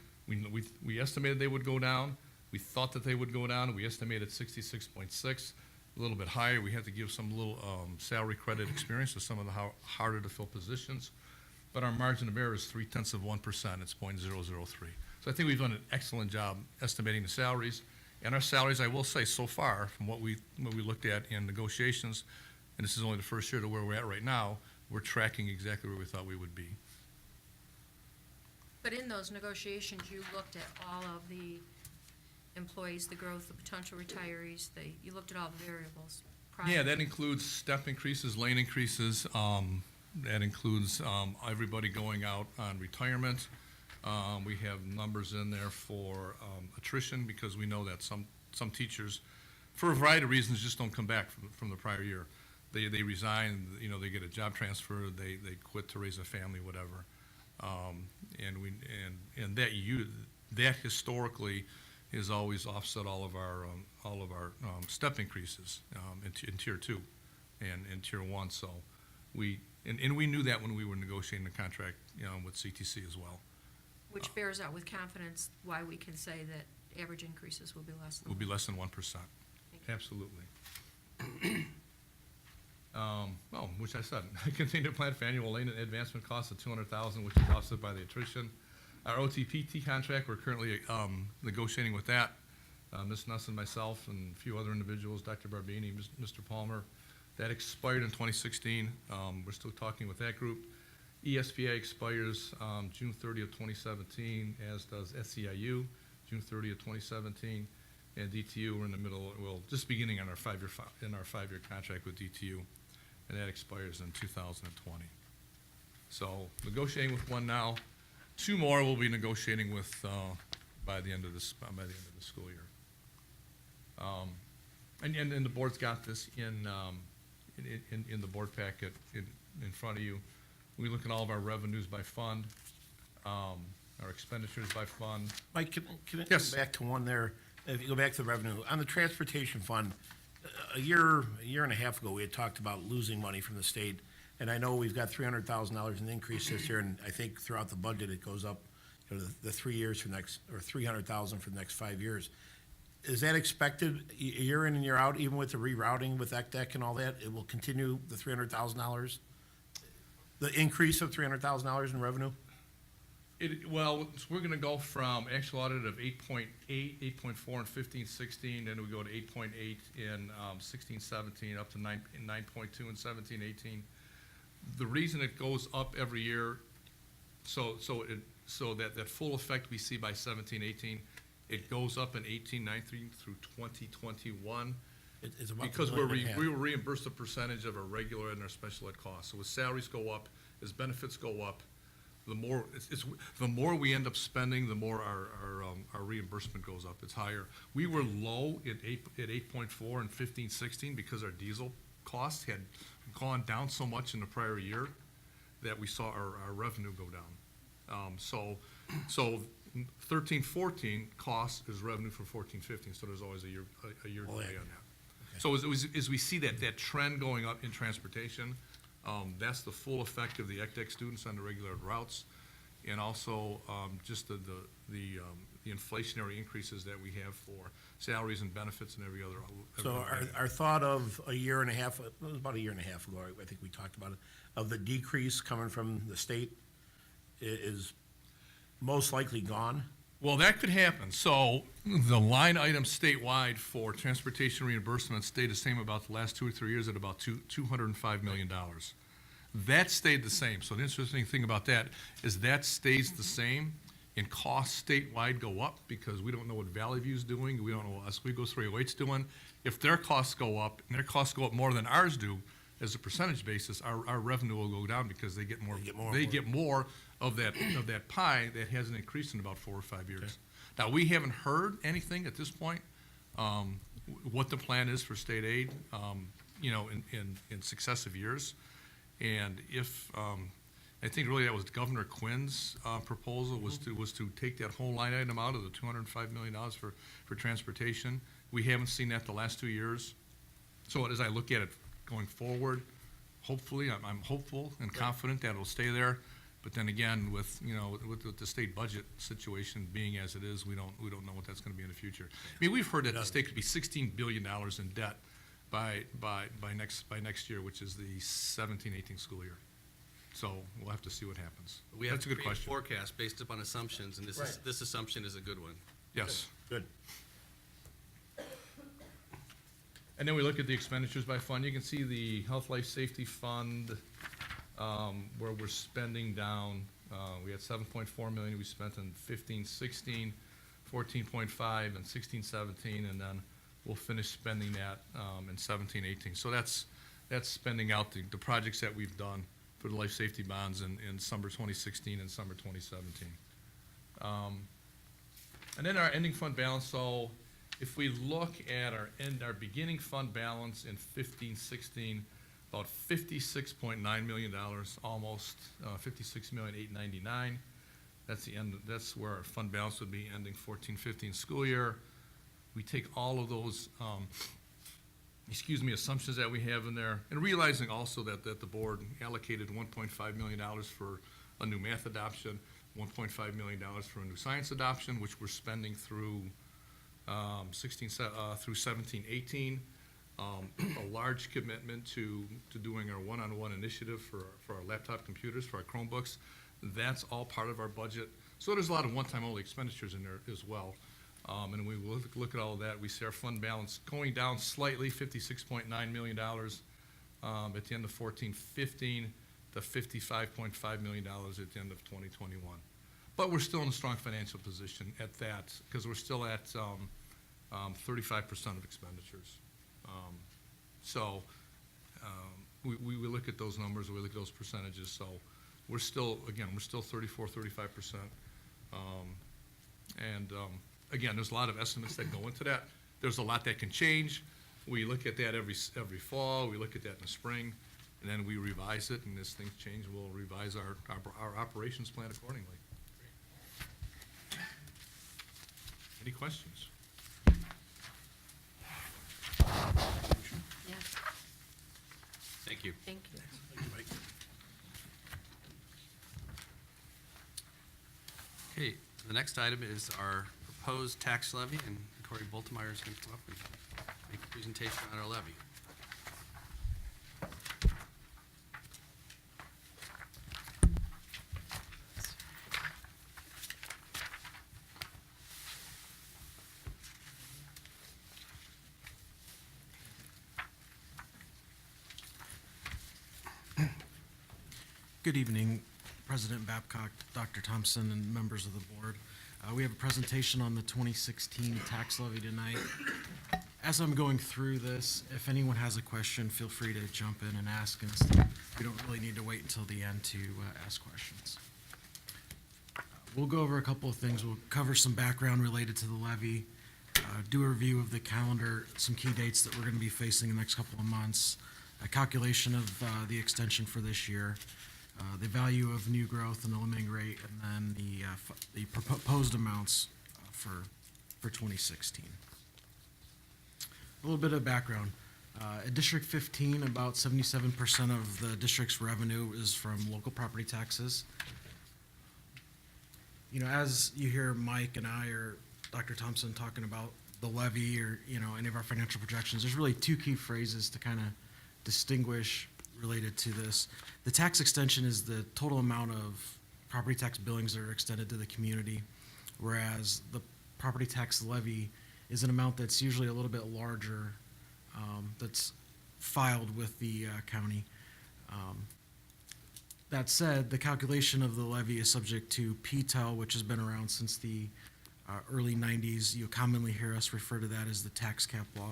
estimated they would go down. We thought that they would go down. We estimated 66.6, a little bit higher. We had to give some little salary credit experience to some of the harder to fill positions. But our margin of error is 0.3%. It's 0.003. So I think we've done an excellent job estimating the salaries. And our salaries, I will say, so far, from what we looked at in negotiations, and this is only the first year to where we're at right now, we're tracking exactly where we thought we would be. But in those negotiations, you looked at all of the employees, the growth, the potential retirees, you looked at all the variables. Yeah, that includes step increases, lane increases. That includes everybody going out on retirement. We have numbers in there for attrition, because we know that some teachers, for a variety of reasons, just don't come back from the prior year. They resign, they get a job transfer, they quit to raise a family, whatever. And that historically has always offset all of our step increases in tier 2 and in tier 1. So we knew that when we were negotiating the contract, with CTC as well. Which bears out with confidence why we can say that average increases will be less than. Will be less than 1%. Absolutely. Which I said, continue to plan for annual lane advancement costs of $200,000, which is offset by the attrition. Our OTPT contract, we're currently negotiating with that. Ms. Nuss and myself and a few other individuals, Dr. Barbini, Mr. Palmer. That expired in 2016. We're still talking with that group. ESPA expires June 30th, 2017, as does SEIU, June 30th, 2017. And DTU, we're in the middle, just beginning on our five-year contract with DTU, and that expires in 2020. So negotiating with one now. 2 more we'll be negotiating with by the end of the school year. And the board's got this in the board packet in front of you. We look at all of our revenues by fund, our expenditures by fund. Mike, can I Yes. go back to one there? If you go back to the revenue, on the transportation fund, a year and a half ago, we had talked about losing money from the state. And I know we've got $300,000 in increase this year, and I think throughout the budget, it goes up, the 3 years for next, or $300,000 for the next 5 years. Is that expected year in and year out, even with the rerouting with ECDEC and all that? It will continue the $300,000? The increase of $300,000 in revenue? Well, we're going to go from actual audit of 8.8, 8.4 in 15-16, then we go to 8.8 in 16-17, up to 9.2 in 17-18. The reason it goes up every year, so that full effect we see by 17-18, it goes up in 18-19 through 2021. It's about Because $1.5 million. we will reimburse the percentage of our regular and our special ed costs. So as salaries go up, as benefits go up, the more we end up spending, the more our reimbursement goes up. It's higher. We were low at 8.4 in 15-16 because our diesel costs had gone down so much in the prior year that we saw our revenue go down. So 13-14 cost is revenue for 14-15. So there's always a year delay on that. Okay. So as we see that trend going up in transportation, that's the full effect of the ECDEC students on the regular routes, and also just the inflationary increases that we have for salaries and benefits and every other. So our thought of a year and a half, it was about a year and a half ago, I think we talked about it, of the decrease coming from the state is most likely gone? Well, that could happen. So the line item statewide for transportation reimbursement stayed the same about the last 2 or 3 years at about $205 million. That stayed the same. So the interesting thing about that is that stays the same, and costs statewide go up because we don't know what Valley View's doing. We don't know what Oswego 308's doing. If their costs go up, and their costs go up more than ours do, as a percentage basis, our revenue will go down because they get more. They get more of that pie that hasn't increased in about 4 or 5 years. Okay. Now, we haven't heard anything at this point, what the plan is for state aid, in successive years. And if, I think really that was Governor Quinn's proposal was to take that whole line item out of the $205 million for transportation. We haven't seen that the last 2 years. So as I look at it going forward, hopefully, I'm hopeful and confident that it'll stay there. But then again, with the state budget situation being as it is, we don't know what that's going to be in the future. I mean, we've heard that the state could be $16 billion in debt by next year, which is the 17-18 school year. So we'll have to see what happens. We have That's a good question. forecast based upon assumptions, and this assumption is a good one. Yes. Good. And then we look at the expenditures by fund. You can see the Health Life Safety Fund, where we're spending down We had 7.4 million we spent in 15-16, 14.5 and 16-17, and then we'll finish spending that in 17-18. So that's spending out the projects that we've done for the life safety bonds in summer 2016 and summer 2017. And then our ending fund balance, so if we look at our beginning fund balance in 15-16, about $56.9 million, almost $56,899,000. That's the end. That's where our fund balance would be ending 14-15 school year. We take all of those, assumptions that we have in there, and realizing also that the board allocated $1.5 million for a new math adoption, $1.5 million for a new science adoption, which we're spending through 17-18. A large commitment to doing our one-on-one initiative for our laptop computers, for our Chromebooks. That's all part of our budget. So there's a lot of one-time only expenditures in there as well. And we will look at all of that. We see our fund balance going down slightly, $56.9 million at the end of 14-15 to $55.5 million at the end of 2021. But we're still in a strong financial position at that, because we're still at 35% of expenditures. We look at those numbers, we look at those percentages, so we're still 34-35%. Again, there's a lot of estimates that go into that. There's a lot that can change. We look at that every fall, we look at that in the spring, and then we revise it, and as things change, we'll revise our operations plan accordingly. Any questions? Yes. Thank you. Thank you. Okay, the next item is our proposed tax levy, and Corey Boltemeyer is going to come up and make a presentation on our levy. Good evening, President Babcock, Dr. Thompson, and members of the board. We have a presentation on the 2016 tax levy tonight. As I'm going through this, if anyone has a question, feel free to jump in and ask us. We don't really need to wait until the end to ask questions. We'll go over a couple of things. We'll cover some background related to the levy, do a review of the calendar, some key dates that we're going to be facing in the next couple of months, a calculation of the extension for this year, the value of new growth and the limiting rate, and then the proposed amounts for 2016. A little bit of background. At District 15, about 77% of the district's revenue is from local property taxes. You know, as you hear Mike and I or Dr. Thompson talking about the levy or, you know, any of our financial projections, there's really two key phrases to kind of distinguish related to this. The tax extension is the total amount of property tax billings that are extended to the community, whereas the property tax levy is an amount that's usually a little bit larger, that's filed with the county. That said, the calculation of the levy is subject to PTEL, which has been around since the early 90s. You'll commonly hear us refer to that as the tax cap law.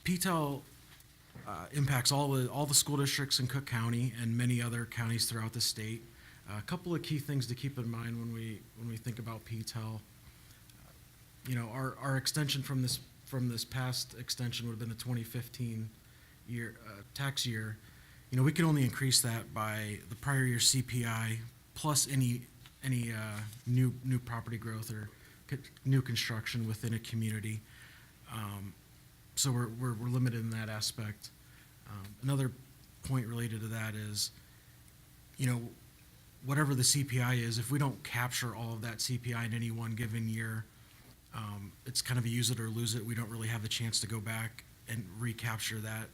PTEL impacts all the school districts in Cook County and many other counties throughout the state. A couple of key things to keep in mind when we think about PTEL. You know, our extension from this past extension would have been the 2015 year tax year. You know, we could only increase that by the prior year CPI plus any new property growth or new construction within a community. So we're limited in that aspect. Another point related to that is, you know, whatever the CPI is, if we don't capture all of that CPI in any one given year, it's kind of a use it or lose it. We don't really have the chance to go back and recapture that.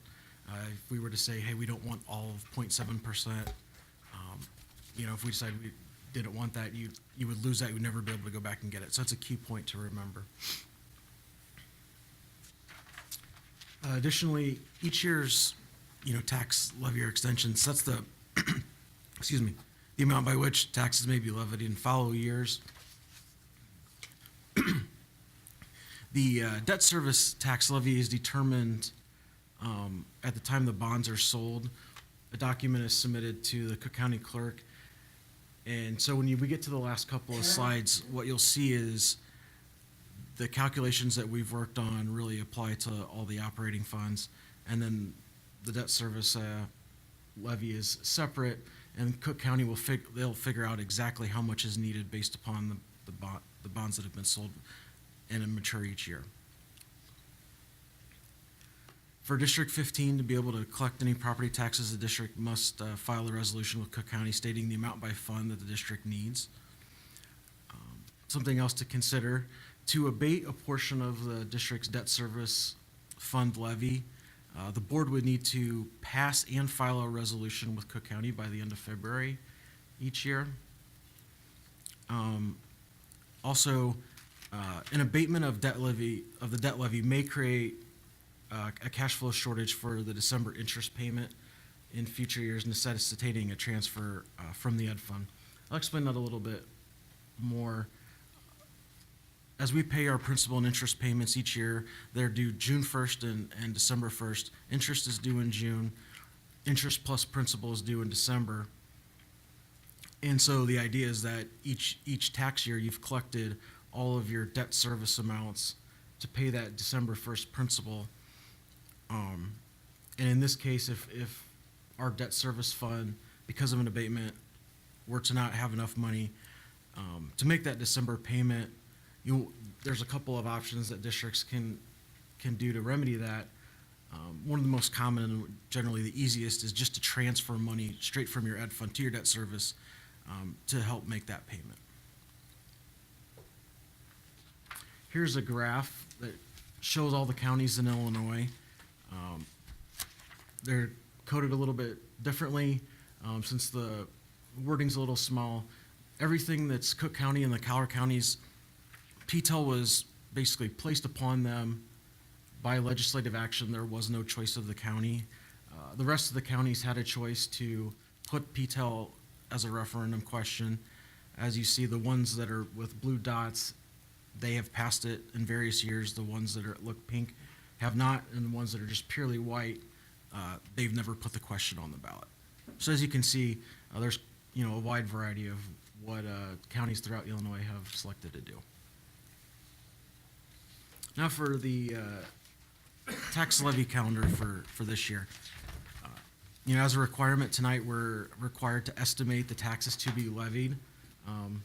If we were to say, hey, we don't want all of 0.7%, you know, if we decided we didn't want that, you would lose that. You would never be able to go back and get it. So that's a key point to remember. Additionally, each year's tax levy or extension sets the, excuse me, the amount by which taxes may be levied in follow years. The debt service tax levy is determined at the time the bonds are sold. A document is submitted to the Cook County clerk. And so when we get to the last couple of slides, what you'll see is the calculations that we've worked on really apply to all the operating funds. And then the debt service levy is separate, and Cook County they'll figure out exactly how much is needed based upon the bonds that have been sold and mature each year. For District 15 to be able to collect any property taxes, the district must file a resolution with Cook County stating the amount by fund that the district needs. Something else to consider, to abate a portion of the district's debt service fund levy, the board would need to pass and file a resolution with Cook County by the end of February each year. Also, an abatement of the debt levy may create a cash flow shortage for the December interest payment in future years, necessitating a transfer from the ed fund. I'll explain that a little bit more. As we pay our principal and interest payments each year, they're due June 1st and December 1st. Interest is due in June. Interest plus principal is due in December. And so the idea is that each tax year you've collected all of your debt service amounts to pay that December 1st principal. And in this case, if our debt service fund, because of an abatement, were to not have enough money to make that December payment, there's a couple of options that districts can do to remedy that. One of the most common and generally the easiest is just to transfer money straight from your ed fund to your debt service to help make that payment. Here's a graph that shows all the counties in Illinois. They're coded a little bit differently since the wording's a little small. Everything that's Cook County and the Collier counties, PTEL was basically placed upon them by legislative action. There was no choice of the county. The rest of the counties had a choice to put PTEL as a referendum question. As you see, the ones that are with blue dots, they have passed it in various years. The ones that look pink have not, and the ones that are just purely white, they've never put the question on the ballot. So as you can see, there's a wide variety of what counties throughout Illinois have selected to do. Now for the tax levy calendar for this year. As a requirement tonight, we're required to estimate the taxes to be levied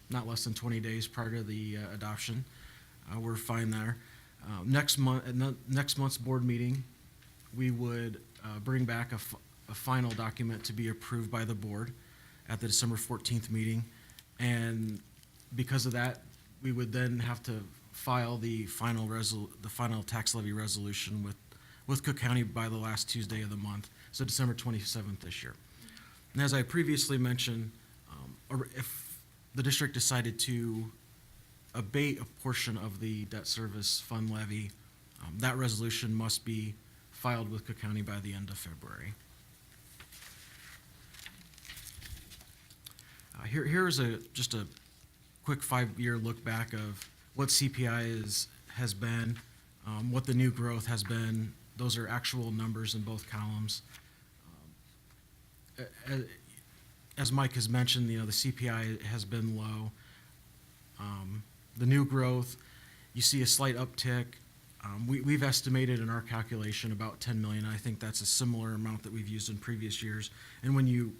not less than 20 days prior to the adoption. We're fine there. Next month's board meeting, we would bring back a final document to be approved by the board at the December 14th meeting. And because of that, we would then have to file the final tax levy resolution with Cook County by the last Tuesday of the month, so December 27th this year. And as I previously mentioned, if the district decided to abate a portion of the debt service fund levy, that resolution must be filed with Cook County by the end of February. Here's just a quick 5-year look back of what CPI has been, what the new growth has been. Those are actual numbers in both columns. As Mike has mentioned, the CPI has been low. The new growth, you see a slight uptick. We've estimated in our calculation about 10 million. I think that's a similar amount that we've used in previous years. And when you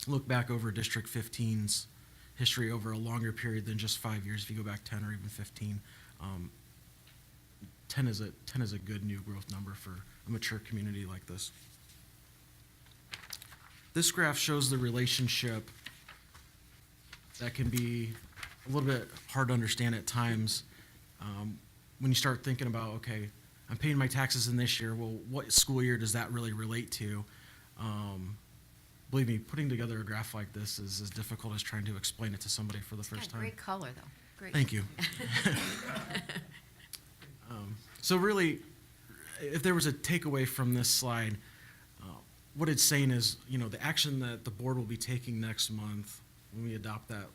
look back over District 15's history over a longer period than just 5 years, if you go back 10 or even 15, 10 is a good new growth number for a mature community like this. This graph shows the relationship that can be a little bit hard to understand at times when you start thinking about, okay, I'm paying my taxes in this year. Well, what school year does that really relate to? Believe me, putting together a graph like this is as difficult as trying to explain it to somebody for the first time. Great color, though. Great. Thank you. So really, if there was a takeaway from this slide, what it's saying is, the action that the board will be taking next month when we adopt that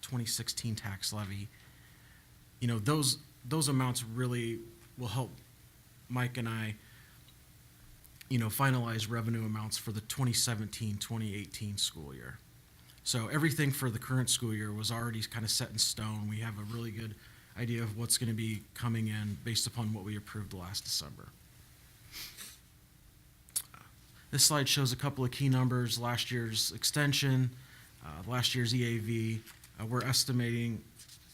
2016 tax levy, those amounts really will help Mike and I, finalize revenue amounts for the 2017-2018 school year. So everything for the current school year was already kind of set in stone. We have a really good idea of what's going to be coming in based upon what we approved last December. This slide shows a couple of key numbers, last year's extension, last year's EAV. We're estimating,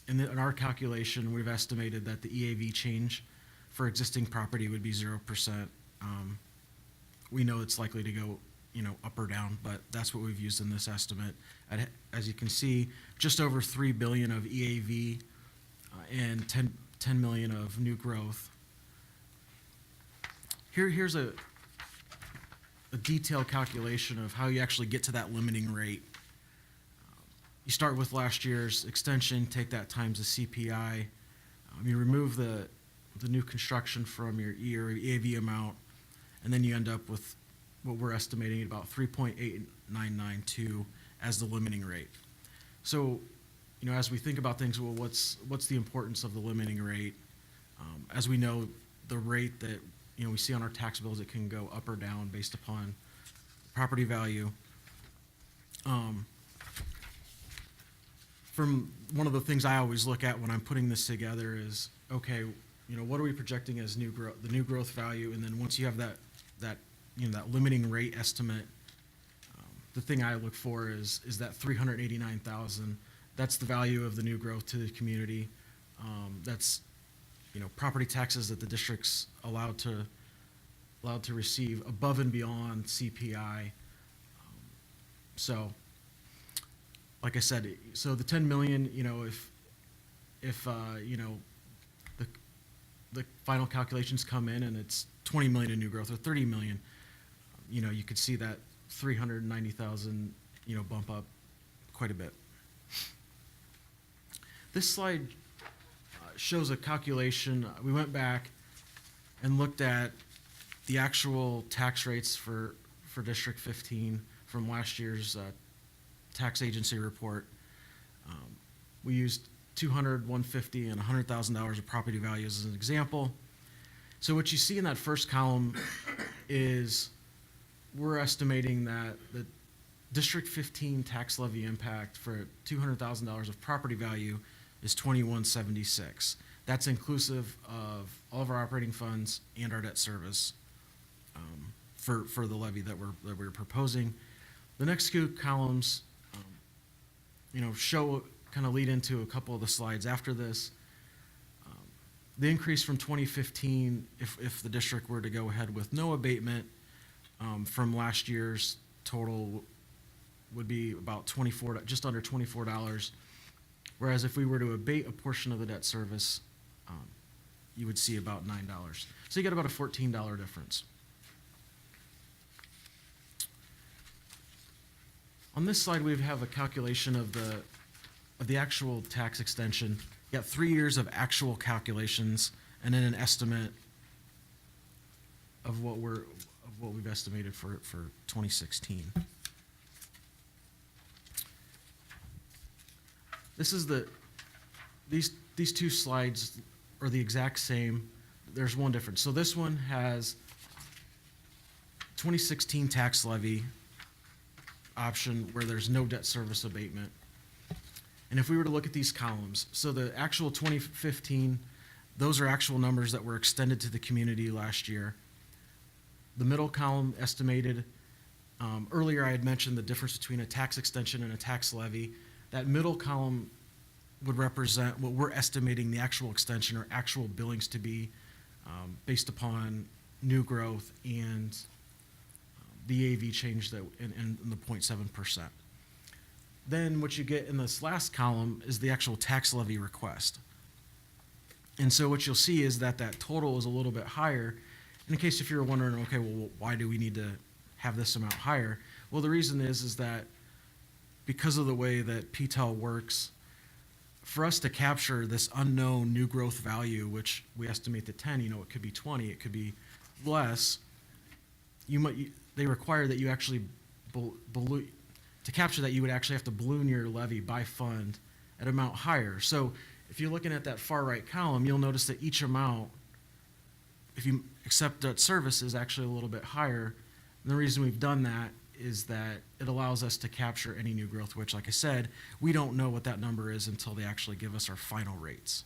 in our calculation, we've estimated that the EAV change for existing property would be 0%. We know it's likely to go, up or down, but that's what we've used in this estimate. As you can see, just over $3 billion of EAV and 10 million of new growth. Here's a detailed calculation of how you actually get to that limiting rate. You start with last year's extension, take that times the CPI. You remove the new construction from your EAV amount, and then you end up with what we're estimating at about 3.8992 as the limiting rate. So, as we think about things, well, what's the importance of the limiting rate? As we know, the rate that we see on our tax bills, it can go up or down based upon property value. From one of the things I always look at when I'm putting this together is, okay, what are we projecting as the new growth value? And then once you have that limiting rate estimate, the thing I look for is that 389,000. That's the value of the new growth to the community. That's property taxes that the district's allowed to receive above and beyond CPI. So, like I said, so the 10 million, if the final calculations come in and it's 20 million in new growth or 30 million, you could see that 390,000, bump up quite a bit. This slide shows a calculation. We went back and looked at the actual tax rates for District 15 from last year's tax agency report. We used $200, $150, and $100,000 of property values as an example. So what you see in that first column is we're estimating that the District 15 tax levy impact for $200,000 of property value is $21.76. That's inclusive of all of our operating funds and our debt service for the levy that we're proposing. The next two columns, kind of lead into a couple of the slides after this. The increase from 2015, if the district were to go ahead with no abatement, from last year's total would be about just under $24. Whereas if we were to abate a portion of the debt service, you would see about $9. So you get about a $14 difference. On this slide, we have a calculation of the actual tax extension. You got 3 years of actual calculations and then an estimate of what we've estimated for 2016. This is these two slides are the exact same. There's one difference. So this one has 2016 tax levy option where there's no debt service abatement. And if we were to look at these columns, so the actual 2015, those are actual numbers that were extended to the community last year. The middle column estimated, earlier I had mentioned the difference between a tax extension and a tax levy. That middle column would represent what we're estimating the actual extension or actual billings to be based upon new growth and the AV change that in the 0.7%. Then what you get in this last column is the actual tax levy request. And so what you'll see is that total is a little bit higher. In case if you're wondering, okay, well, why do we need to have this amount higher? Well, the reason is that because of the way that PTEL works, for us to capture this unknown new growth value, which we estimate to 10, it could be 20, it could be less, they require that you actually to capture that, you would actually have to balloon your levy by fund at amount higher. So if you're looking at that far right column, you'll notice that each amount, if you accept debt service, is actually a little bit higher. And the reason we've done that is that it allows us to capture any new growth, which, like I said, we don't know what that number is until they actually give us our final rates.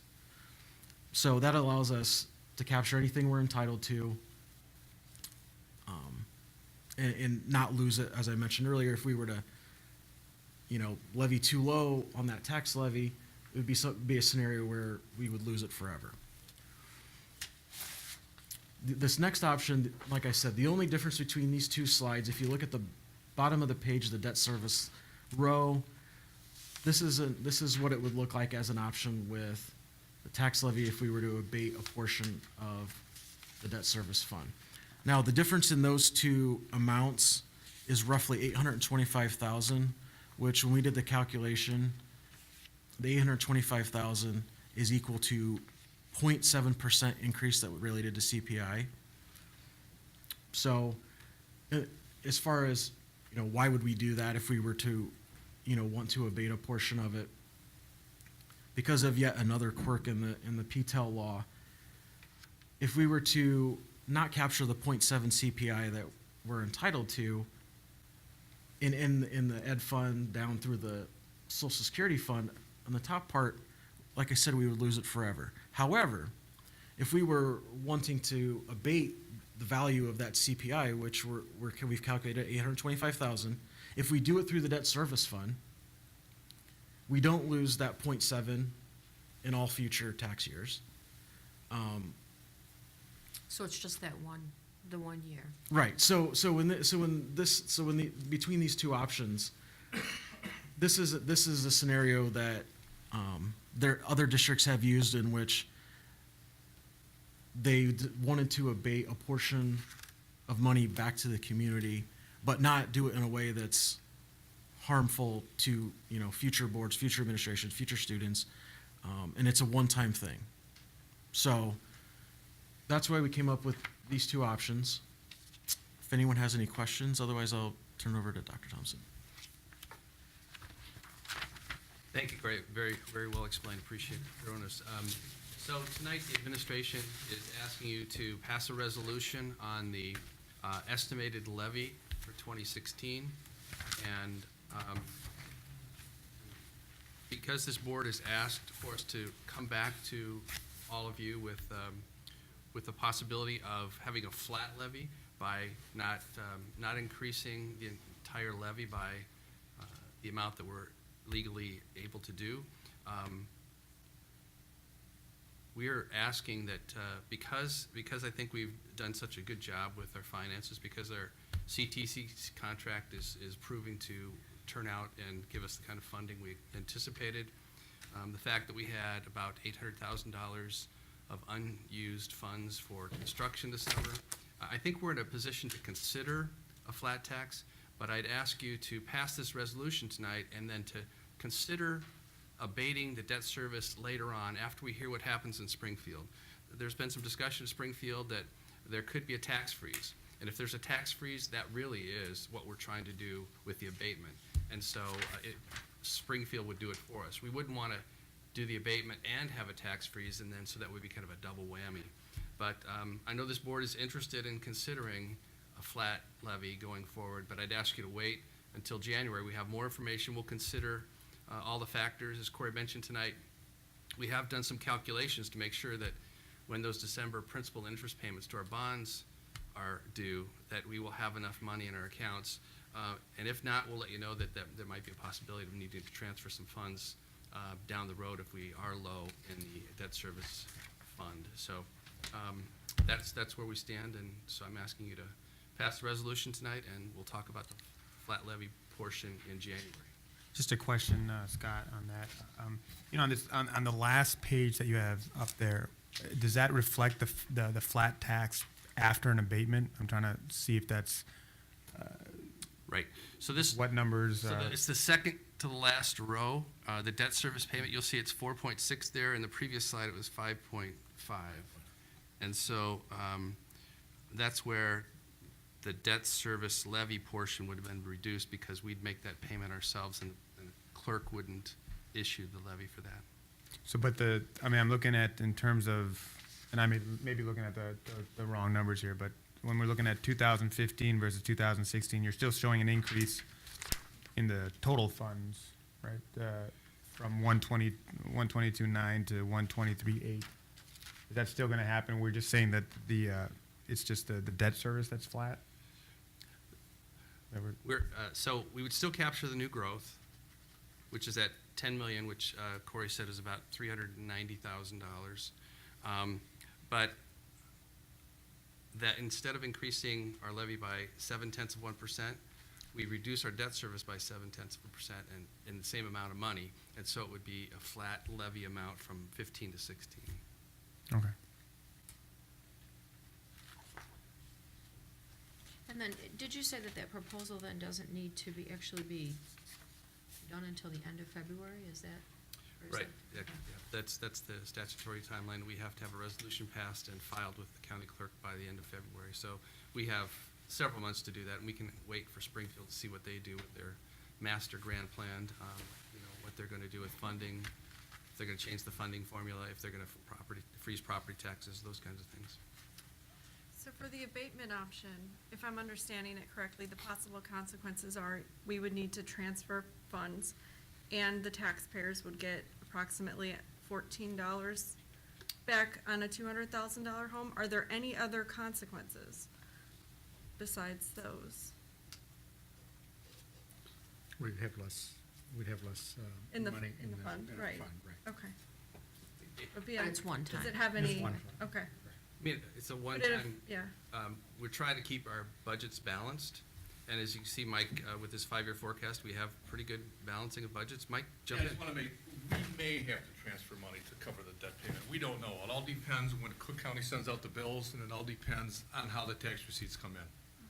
So that allows us to capture anything we're entitled to, and not lose it. As I mentioned earlier, if we were to, levy too low on that tax levy, it would be a scenario where we would lose it forever. This next option, like I said, the only difference between these two slides, if you look at the bottom of the page, the debt service row, this is what it would look like as an option with the tax levy if we were to abate a portion of the debt service fund. Now, the difference in those two amounts is roughly $825,000, which when we did the calculation, the $825,000 is equal to 0.7% increase that related to CPI. So, as far as, why would we do that if we were to, want to abate a portion of it? Because of yet another quirk in the PTEL law, if we were to not capture the 0.7 CPI that we're entitled to in the ed fund down through the Social Security fund, on the top part, like I said, we would lose it forever. However, if we were wanting to abate the value of that CPI, which we've calculated at $825,000, if we do it through the debt service fund, we don't lose that 0.7 in all future tax years. So it's just the 1 year. Right. So between these two options, this is a scenario that other districts have used in which they wanted to abate a portion of money back to the community, but not do it in a way that's harmful to future boards, future administrations, future students, and it's a one-time thing. So that's why we came up with these two options. If anyone has any questions, otherwise I'll turn it over to Dr. Thompson. Thank you, great, very, very well explained, appreciate the thoroughness. So tonight, the administration is asking you to pass a resolution on the estimated levy for 2016. And because this board has asked for us to come back to all of you with the possibility of having a flat levy by not increasing the entire levy by the amount that we're legally able to do. We are asking that because I think we've done such a good job with our finances, because our CTC contract is proving to turn out and give us the kind of funding we anticipated. The fact that we had about $800,000 of unused funds for construction this summer, I think we're in a position to consider a flat tax, but I'd ask you to pass this resolution tonight and then to consider abating the debt service later on after we hear what happens in Springfield. There's been some discussion in Springfield that there could be a tax freeze. And if there's a tax freeze, that really is what we're trying to do with the abatement. And so Springfield would do it for us. We wouldn't want to do the abatement and have a tax freeze, and then so that would be kind of a double whammy. But I know this board is interested in considering a flat levy going forward, but I'd ask you to wait until January. We have more information. We'll consider all the factors. As Corey mentioned tonight, we have done some calculations to make sure that when those December principal and interest payments to our bonds are due, that we will have enough money in our accounts. And if not, we'll let you know that there might be a possibility of needing to transfer some funds down the road if we are low in the debt service fund. So that's where we stand, and so I'm asking you to pass the resolution tonight, and we'll talk about the flat levy portion in January. Just a question, Scott, on that. On the last page that you have up there, does that reflect the flat tax after an abatement? I'm trying to see if that's right. So this what numbers? So it's the second to the last row. The debt service payment, you'll see it's 4.6 there. In the previous slide, it was 5.5, and so that's where the debt service levy portion would have been reduced because we'd make that payment ourselves and the clerk wouldn't issue the levy for that. So, but I'm looking at in terms of, and I may be looking at the wrong numbers here, but when we're looking at 2015 versus 2016, you're still showing an increase in the total funds, right? From 122.9 to 123.8. Is that still going to happen? We're just saying that it's just the debt service that's flat? So we would still capture the new growth, which is at 10 million, which Corey said is about $390,000. But that instead of increasing our levy by 0.7%, we reduce our debt service by 0.7% and in the same amount of money. And so it would be a flat levy amount from 15 to 16. Okay. And then, did you say that that proposal then doesn't need to actually be done until the end of February, is that? Or is Right, that- yeah, that's the statutory timeline. We have to have a resolution passed and filed with the county clerk by the end of February. So we have several months to do that, and we can wait for Springfield to see what they do with their master grant plan, what they're gonna do with funding, if they're gonna change the funding formula, if they're gonna freeze property taxes, those kinds of things. So for the abatement option, if I'm understanding it correctly, the possible consequences are we would need to transfer funds and the taxpayers would get approximately $14 back on a $200,000 home. Are there any other consequences besides those? We'd have less In the, money in the fund, right, right. okay. But it's one time. Does it have Just any, one fund. okay. I mean, it's a But if- one-time, Yeah, we're trying to keep our budgets balanced. And as you can see, Mike, with this 5-year forecast, we have pretty good balancing of budgets. Mike, jump I in. just want to we may have to transfer money to cover the debt payment. We don't know. It all depends when Cook County sends out the bills, and it all depends on how the tax receipts come in.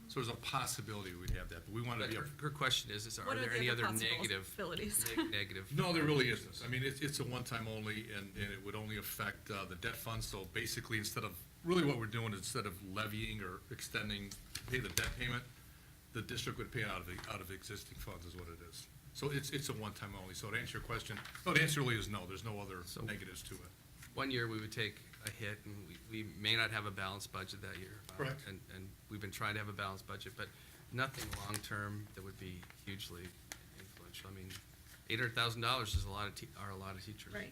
So there's a possibility we'd have that, but we want to But be. her question is What are are there the any other other possible negative? possibilities? Negative? No, there really isn't. I mean, it's a one-time only, and it would only affect the debt fund. So basically, really what we're doing is instead of levying or extending, pay the debt payment, the district would pay out of existing funds is what it is. So it's a one-time only. So to answer your question, no, the answer really is no. There's no other negatives to it. One year, we would take a hit, and we may not have a balanced budget that year. Correct. And we've been trying to have a balanced budget, but nothing long-term that would be hugely influential. I mean, $800,000 is a lot of teachers. right.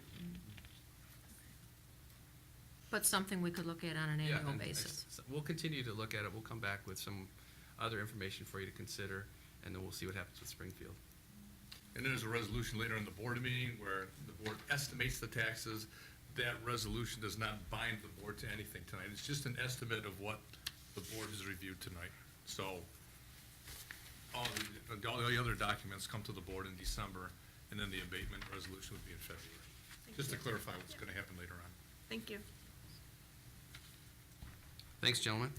But something we could look at on an Yeah, annual and basis. we'll continue to look at it. We'll come back with some other information for you to consider, and then we'll see what happens with Springfield. And there's a resolution later in the board meeting where the board estimates the taxes. That resolution does not bind the board to anything tonight. It's just an estimate of what the board has reviewed tonight. So all the other documents come to the board in December, and then the abatement resolution would be in February. Just to clarify what's going to happen later on. Thank you. Thanks, gentlemen.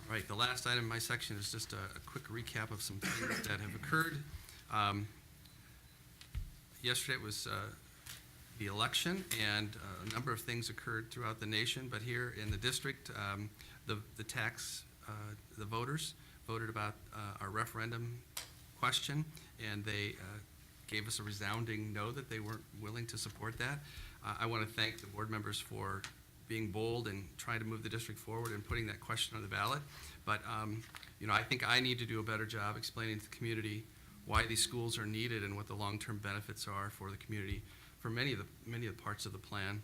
All right, the last item in my section is just a quick recap of some things that have occurred. Yesterday was the election, and a number of things occurred throughout the nation, but here in the district, the voters voted about our referendum question, and they gave us a resounding no that they weren't willing to support that. I want to thank the board members for being bold and trying to move the district forward and putting that question on the ballot. But, I think I need to do a better job explaining to the community why these schools are needed and what the long-term benefits are for the community for many of the parts of the plan.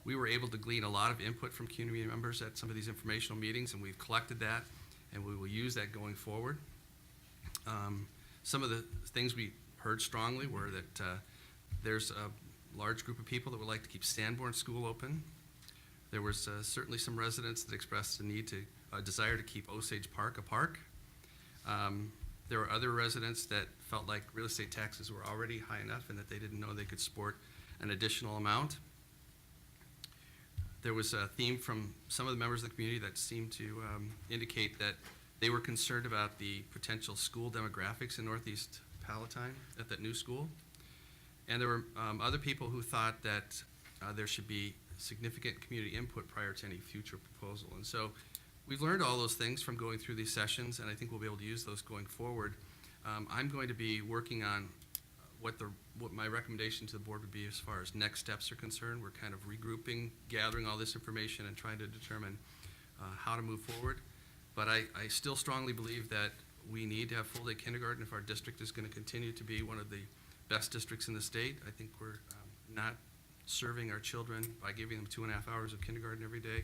We were able to glean a lot of input from community members at some of these informational meetings, and we've collected that, and we will use that going forward. Some of the things we heard strongly were that there's a large group of people that would like to keep Sanborn School open. There was certainly some residents that expressed a desire to keep Osage Park a park. There were other residents that felt like real estate taxes were already high enough and that they didn't know they could support an additional amount. There was a theme from some of the members of the community that seemed to indicate that they were concerned about the potential school demographics in Northeast Palatine at that new school. And there were other people who thought that there should be significant community input prior to any future proposal. And so we've learned all those things from going through these sessions, and I think we'll be able to use those going forward. I'm going to be working on what my recommendation to the board would be as far as next steps are concerned. We're kind of regrouping, gathering all this information, and trying to determine how to move forward. But I still strongly believe that we need to have full-day kindergarten if our district is going to continue to be one of the best districts in the state. I think we're not serving our children by giving them 2.5 hours of kindergarten every day.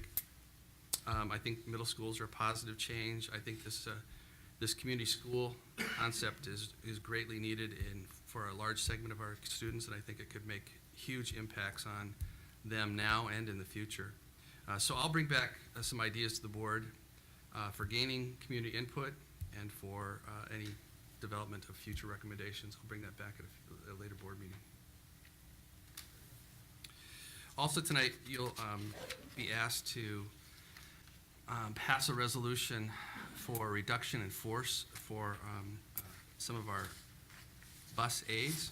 I think middle schools are a positive change. I think this community school concept is greatly needed for a large segment of our students, and I think it could make huge impacts on them now and in the future. So I'll bring back some ideas to the board for gaining community input and for any development of future recommendations. I'll bring that back at a later board meeting. Also tonight, you'll be asked to pass a resolution for reduction in force for some of our bus aides.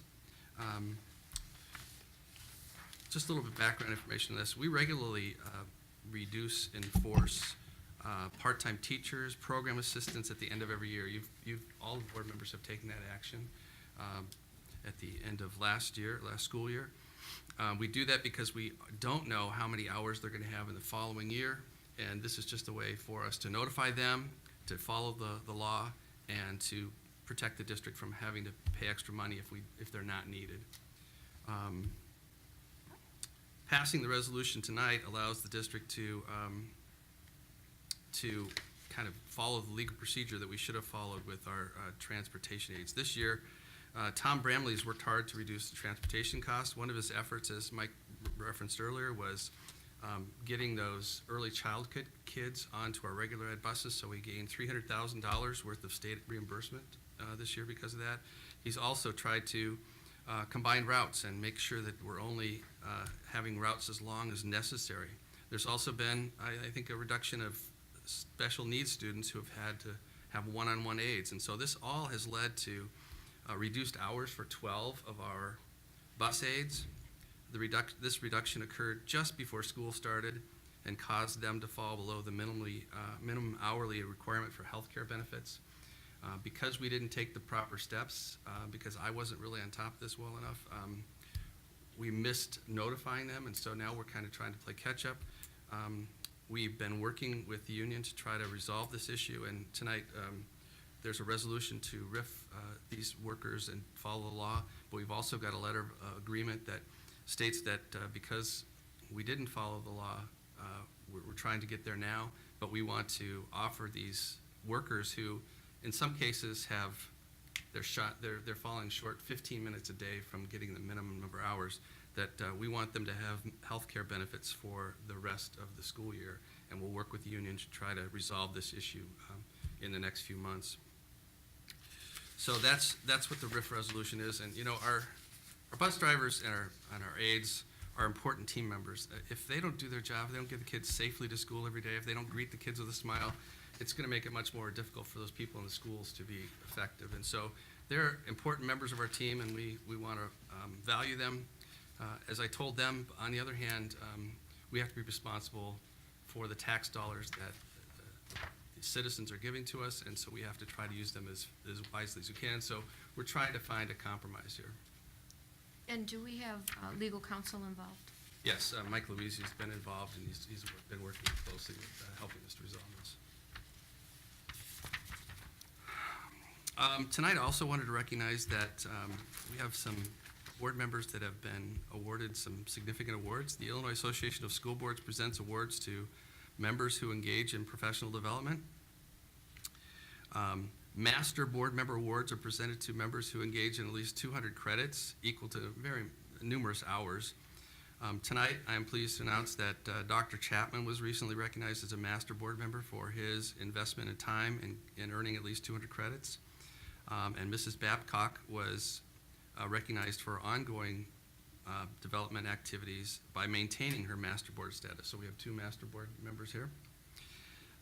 Just a little bit of background information on this. We regularly reduce in force part-time teachers, program assistants at the end of every year. All the board members have taken that action at the end of last school year. We do that because we don't know how many hours they're going to have in the following year, and this is just a way for us to notify them, to follow the law, and to protect the district from having to pay extra money if they're not needed. Passing the resolution tonight allows the district to kind of follow the legal procedure that we should have followed with our transportation aides. This year, Tom Bramley's worked hard to reduce the transportation costs. One of his efforts, as Mike referenced earlier, was getting those early childhood kids onto our regular ed buses, so we gained $300,000 worth of state reimbursement this year because of that. He's also tried to combine routes and make sure that we're only having routes as long as necessary. There's also been, I think, a reduction of special needs students who have had to have one-on-one aides, and so this all has led to reduced hours for 12 of our bus aides. This reduction occurred just before school started and caused them to fall below the minimum hourly requirement for health care benefits. Because we didn't take the proper steps, because I wasn't really on top of this well enough, we missed notifying them, and so now we're kind of trying to play catch up. We've been working with the union to try to resolve this issue, and tonight there's a resolution to RIF these workers and follow the law, but we've also got a letter of agreement that states that because we didn't follow the law, we're trying to get there now, but we want to offer these workers who in some cases they're falling short 15 minutes a day from getting the minimum number of hours, that we want them to have health care benefits for the rest of the school year, and we'll work with the union to try to resolve this issue in the next few months. So that's what the RIF resolution is, and you know, our bus drivers and our aides are important team members. If they don't do their job, if they don't get the kids safely to school every day, if they don't greet the kids with a smile, it's going to make it much more difficult for those people in the schools to be effective. And so they're important members of our team, and we want to value them. As I told them, on the other hand, we have to be responsible for the tax dollars that the citizens are giving to us, and so we have to try to use them as wisely as we can. So we're trying to find a compromise here. And do we have legal counsel involved? Yes, Mike Louise has been involved, and he's been working closely with helping us to resolve this. Tonight, I also wanted to recognize that we have some board members that have been awarded some significant awards. The Illinois Association of School Boards presents awards to members who engage in professional development. Master Board Member Awards are presented to members who engage in at least 200 credits, equal to very numerous hours. Tonight, I am pleased to announce that Dr. Chapman was recently recognized as a Master Board Member for his investment in time in earning at least 200 credits. And Mrs. Babcock was recognized for ongoing development activities by maintaining her Master Board status. So we have 2 Master Board members here.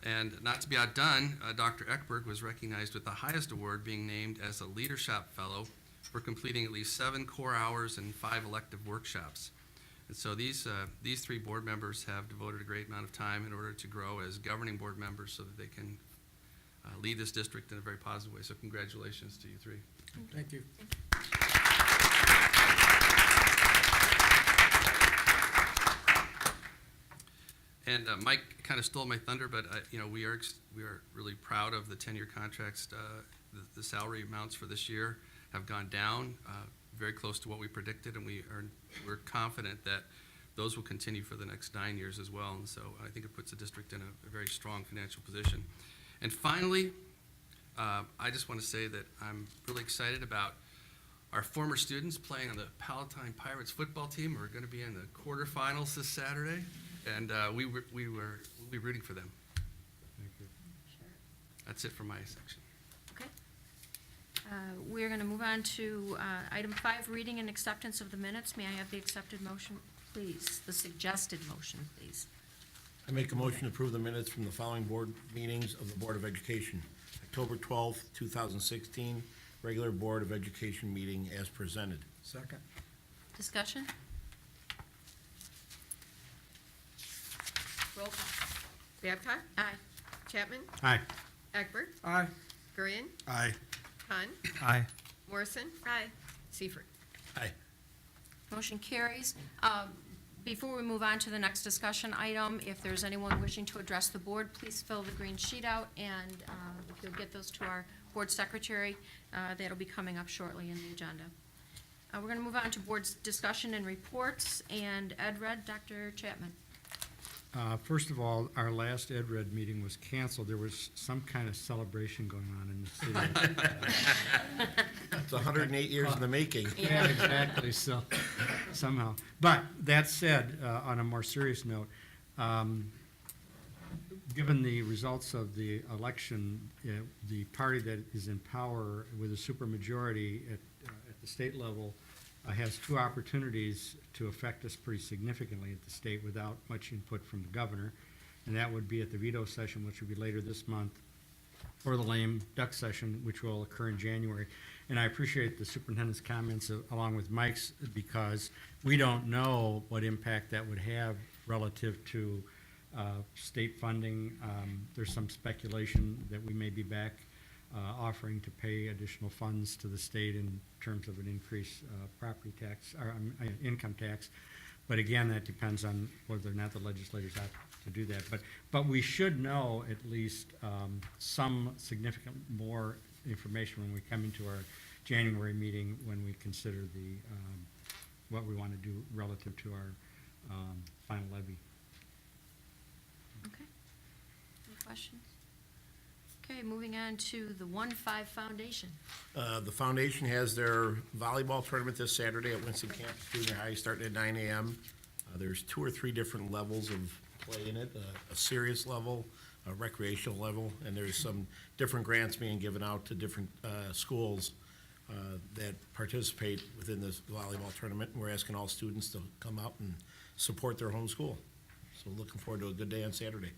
And not to be outdone, Dr. Eckberg was recognized with the highest award, being named as a Leadership Fellow for completing at least 7 core hours and 5 elective workshops. And so these three board members have devoted a great amount of time in order to grow as governing board members so that they can lead this district in a very positive way. So congratulations to you three. Thank you. And Mike kind of stole my thunder, but we are really proud of the 10-year contracts. The salary amounts for this year have gone down, very close to what we predicted, and we're confident that those will continue for the next 9 years as well. And so I think it puts the district in a very strong financial position. And finally, I just want to say that I'm really excited about our former students playing on the Palatine Pirates football team. We're going to be in the quarterfinals this Saturday, and we'll be rooting for them. Thank you. That's it for my section. Okay. We're going to move on to item 5, reading and acceptance of the minutes. May I have the accepted motion, please? The suggested motion, please. I make a motion to approve the minutes from the following board meetings of the Board of Education. October 12th, 2016, regular Board of Education meeting as presented. Second. Discussion? Roll call. Babcock? Aye. Chapman? Aye. Egbert? Aye. Gurian? Aye. Hahn? Aye. Morrison? Aye. Seifert? Aye. Motion carries. Before we move on to the next discussion item, if there's anyone wishing to address the board, please fill the green sheet out, and if you'll get those to our board secretary, that'll be coming up shortly in the agenda. We're going to move on to board's discussion and reports, and Ed Red, Dr. Chapman. First of all, our last Ed Red meeting was canceled. There was some kind of celebration going on in the city. It's 108 years in the making. Yeah, exactly, so, somehow. But, that said, on a more serious note, given the results of the election, the party that is in power with a supermajority at the state level has two opportunities to affect us pretty significantly at the state without much input from the governor. And that would be at the veto session, which will be later this month, or the lame duck session, which will occur in January. And I appreciate the superintendent's comments along with Mike's, because we don't know what impact that would have relative to state funding. There's some speculation that we may be back offering to pay additional funds to the state in terms of an increased property tax, or income tax. But again, that depends on whether or not the legislators have to do that. But we should know at least some significant more information when we come into our January meeting, when we consider the what we want to do relative to our final levy. Okay. Any questions? Okay, moving on to the 1-5 Foundation. The foundation has their volleyball tournament this Saturday at Winston Campus Junior High, starting at 9 a.m. There's 2 or 3 different levels of play in it, a serious level, a recreational level, and there's some different grants being given out to different schools that participate within this volleyball tournament. We're asking all students to come out and support their home school. So looking forward to a good day on Saturday.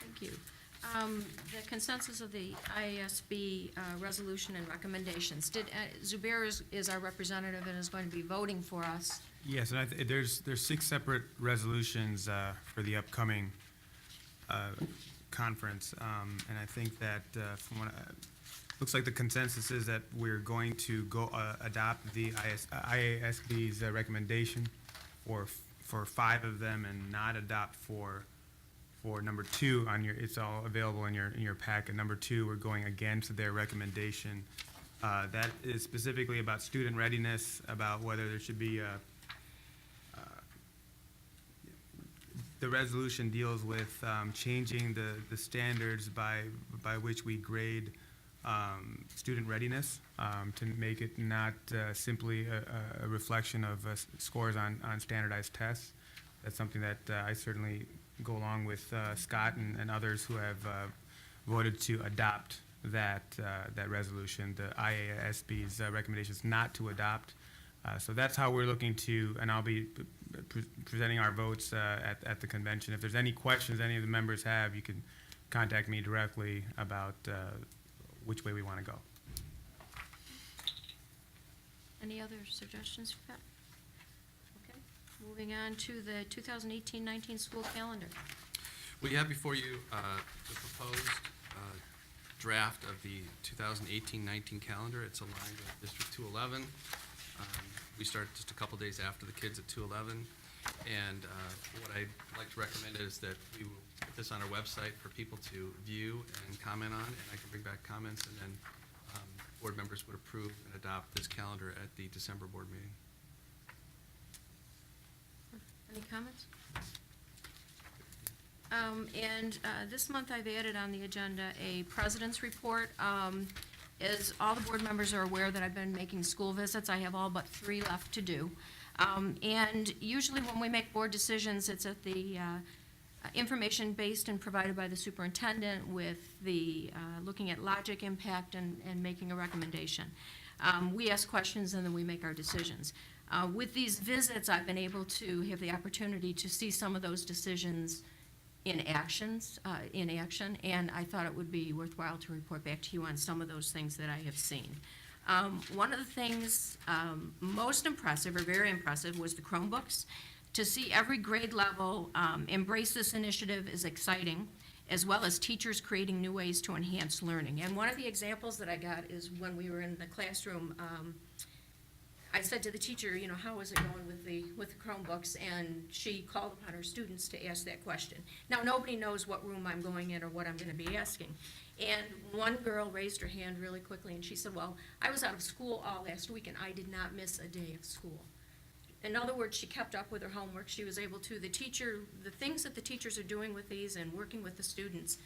Thank you. The consensus of the IASB resolution and recommendations. Zubair is our representative and is going to be voting for us. Yes, and there's 6 separate resolutions for the upcoming conference, and I think that from what looks like the consensus is that we're going to go adopt the IASB's recommendation for 5 of them, and not adopt for number 2 on your. It's all available in your packet. Number 2, we're going against their recommendation. That is specifically about student readiness, about whether there should be the resolution deals with changing the standards by which we grade student readiness, to make it not simply a reflection of scores on standardized tests. That's something that I certainly go along with Scott and others who have voted to adopt that resolution, the IASB's recommendations not to adopt. So that's how we're looking to, and I'll be presenting our votes at the convention. If there's any questions any of the members have, you can contact me directly about which way we want to go. Any other suggestions, Pat? moving on to the 2018-19 school calendar. We have before you the proposed draft of the 2018-19 calendar. It's aligned with District 211. We start just a couple days after the kids at 211. And what I'd like to recommend is that we will put this on our website for people to view and comment on, and I can bring back comments, and then board members would approve and adopt this calendar at the December board meeting. Any comments? This month I've added on the agenda a president's report. As all the board members are aware that I've been making school visits, I have all but 3 left to do. And usually when we make board decisions, it's at the information based and provided by the superintendent with the looking at logic, impact, and making a recommendation. We ask questions and then we make our decisions. With these visits, I've been able to have the opportunity to see some of those decisions in action, and I thought it would be worthwhile to report back to you on some of those things that I have seen. One of the things most impressive, or very impressive, was the Chromebooks. To see every grade level embrace this initiative is exciting, as well as teachers creating new ways to enhance learning. And one of the examples that I got is when we were in the classroom, I said to the teacher, you know, how is it going with the Chromebooks? And she called upon her students to ask that question. Now, nobody knows what room I'm going in or what I'm going to be asking. And one girl raised her hand really quickly, and she said, well, I was out of school all last week, and I did not miss a day of school. In other words, she kept up with her homework. She was able to. The things that the teachers are doing with these and working with the students,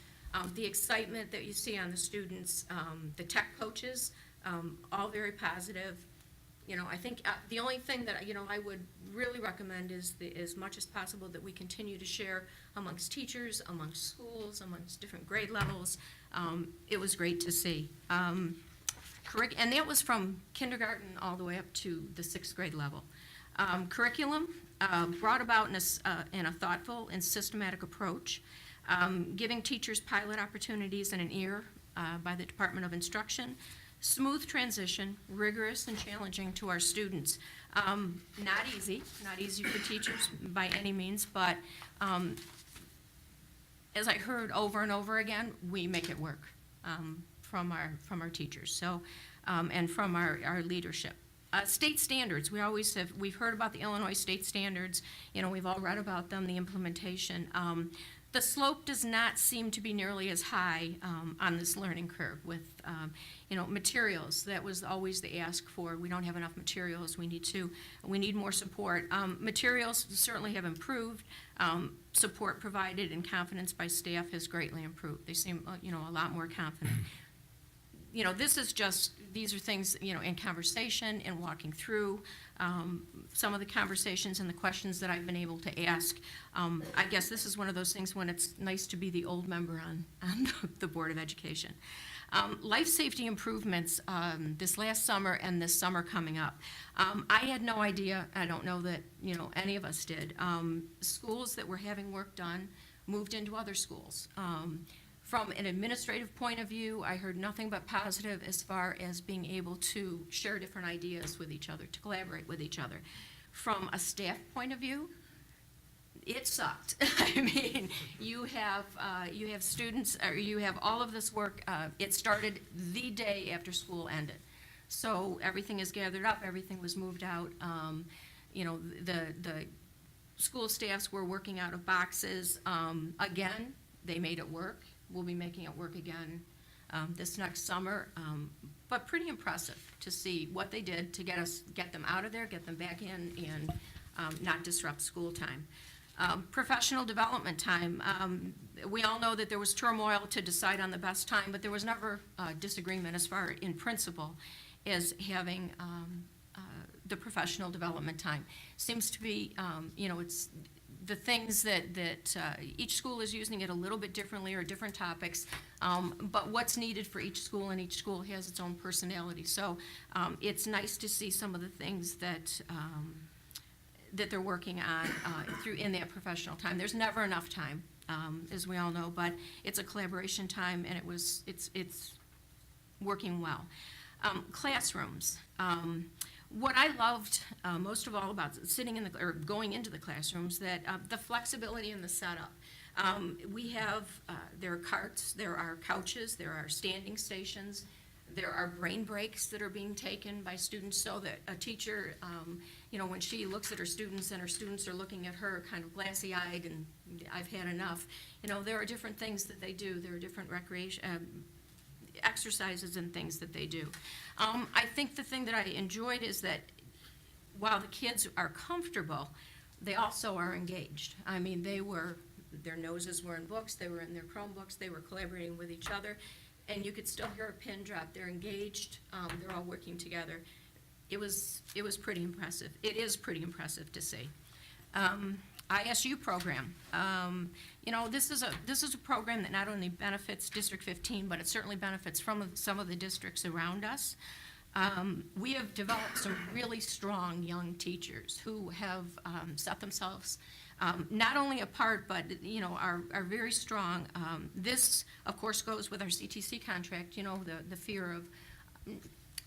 the excitement that you see on the students, the tech coaches, all very positive. You know, I think the only thing that, you know, I would really recommend is as much as possible that we continue to share amongst teachers, amongst schools, amongst different grade levels. It was great to see. And that was from kindergarten all the way up to the 6th grade level. Curriculum brought about in a thoughtful and systematic approach, giving teachers pilot opportunities and an ear by the Department of Instruction. Smooth transition, rigorous and challenging to our students. Not easy for teachers by any means, but as I heard over and over again, we make it work from our teachers. So, and from our leadership. State standards, we've heard about the Illinois state standards, you know, we've all read about them, the implementation. The slope does not seem to be nearly as high on this learning curve with, you know, materials. That was always the ask for. We don't have enough materials. We need more support. Materials certainly have improved. Support provided and confidence by staff has greatly improved. They seem, you know, a lot more confident. You know, these are things, you know, in conversation and walking through some of the conversations and the questions that I've been able to ask. I guess this is one of those things when it's nice to be the old member on the Board of Education. Life safety improvements this last summer and this summer coming up. I had no idea, I don't know that, you know, any of us did. Schools that were having work done moved into other schools. From an administrative point of view, I heard nothing but positive as far as being able to share different ideas with each other, to collaborate with each other. From a staff point of view, it sucked. I mean, you have students, or you have all of this work. It started the day after school ended. So everything is gathered up, everything was moved out. You know, the school staffs were working out of boxes. Again, they made it work. We'll be making it work again this next summer, but pretty impressive to see what they did to get them out of there, get them back in, and not disrupt school time. Professional development time. We all know that there was turmoil to decide on the best time, but there was never disagreement as far in principle as having the professional development time. Seems to be, you know, it's the things that each school is using it a little bit differently or different topics, but what's needed for each school, and each school has its own personality. So it's nice to see some of the things that they're working on through in that professional time. There's never enough time, as we all know, but it's a collaboration time, and it's working well. Classrooms. What I loved most of all about sitting in the, or going into the classrooms, that the flexibility in the setup. We have, there are carts, there are couches, there are standing stations, there are brain breaks that are being taken by students, so that a teacher, when she looks at her students and her students are looking at her kind of glassy-eyed and I've had enough, there are different things that they do. There are different recreation, exercises and things that they do. I think the thing that I enjoyed is that while the kids are comfortable, they also are engaged. I mean, their noses were in books, they were in their Chromebooks, they were collaborating with each other, and you could still hear a pin drop. They're engaged, they're all working together. It was pretty impressive. It is pretty impressive to see. ISU program. This is a program that not only benefits District 15, but it certainly benefits from some of the districts around us. We have developed some really strong young teachers who have set themselves not only apart, but are very strong. This, of course, goes with our CTC contract. The fear of,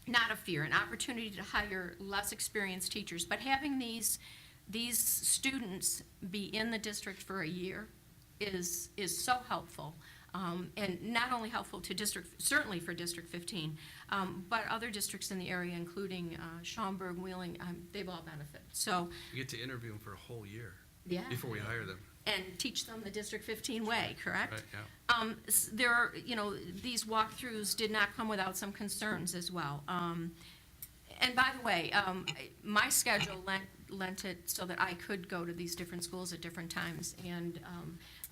not a fear, an opportunity to hire less experienced teachers, but having these students be in the district for a year is so helpful, and not only helpful to certainly for District 15, but other districts in the area, including Schaumburg, Wheeling, they've all benefited. So You get to interview them for a whole year yeah, before we hire them. and teach them the District 15 way, correct? Right, yeah. There are, these walkthroughs did not come without some concerns as well. And by the way, my schedule lent it so that I could go to these different schools at different times, and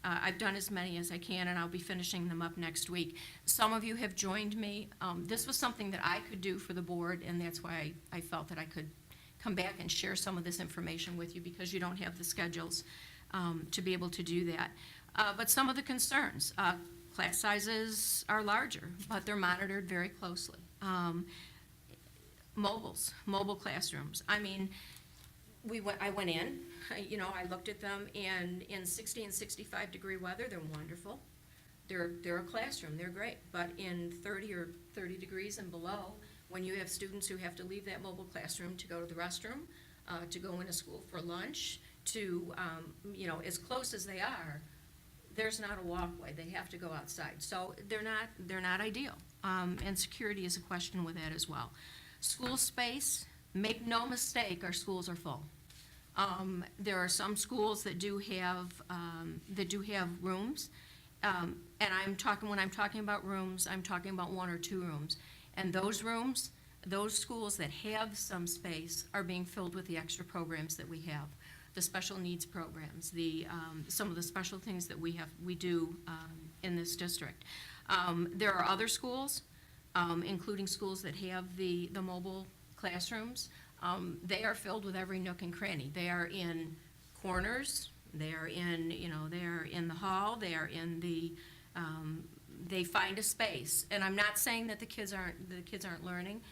I've done as many as I can, and I'll be finishing them up next week. Some of you have joined me. This was something that I could do for the board, and that's why I felt that I could come back and share some of this information with you, because you don't have the schedules to be able to do that. But some of the concerns, class sizes are larger, but they're monitored very closely. Mobile classrooms. I mean, I went in, I looked at them, and in 60 and 65 degree weather, they're wonderful. They're a classroom, they're great. But in 30 or 30 degrees and below, when you have students who have to leave that mobile classroom to go to the restroom, to go into school for lunch, to, as close as they are, there's not a walkway. They have to go outside. So they're not ideal. And security is a question with that as well. School space, make no mistake, our schools are full. There are some schools that do have rooms, and when I'm talking about rooms, I'm talking about 1 or 2 rooms. And those rooms, those schools that have some space are being filled with the extra programs that we have, the special needs programs, some of the special things that we do in this district. There are other schools, including schools that have the mobile classrooms. They are filled with every nook and cranny. They are in corners. They are in the hall. They are in they find a space. And I'm not saying that the kids aren't learning,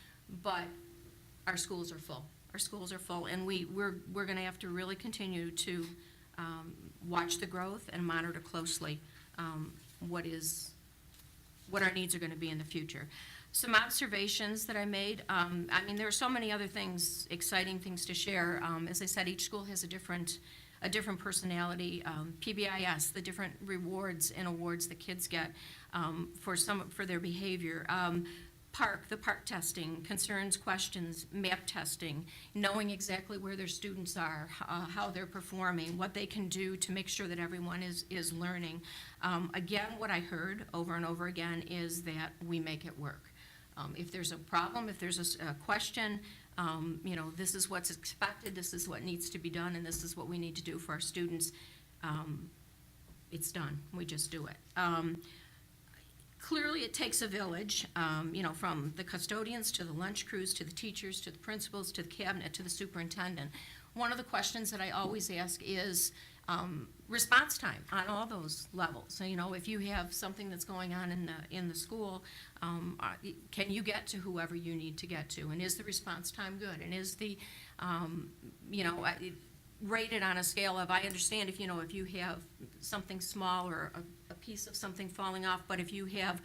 but our schools are full. Our schools are full, and we're going to have to really continue to watch the growth and monitor closely what our needs are going to be in the future. Some observations that I made. There are so many other things, exciting things to share. As I said, each school has a different personality. PBIS, the different rewards and awards that kids get for their behavior. The park testing, concerns, questions, map testing, knowing exactly where their students are, how they're performing, what they can do to make sure that everyone is learning. Again, what I heard over and over again is that we make it work. If there's a problem, if there's a question, this is what's expected, this is what needs to be done, and this is what we need to do for our students. It's done. We just do it. Clearly, it takes a village, from the custodians to the lunch crews, to the teachers, to the principals, to the cabinet, to the superintendent. One of the questions that I always ask is response time on all those levels. So, if you have something that's going on in the school, can you get to whoever you need to get to? And is the response time good? And is the, rated on a scale of, I understand if you have something small or a piece of something falling off, but if you have,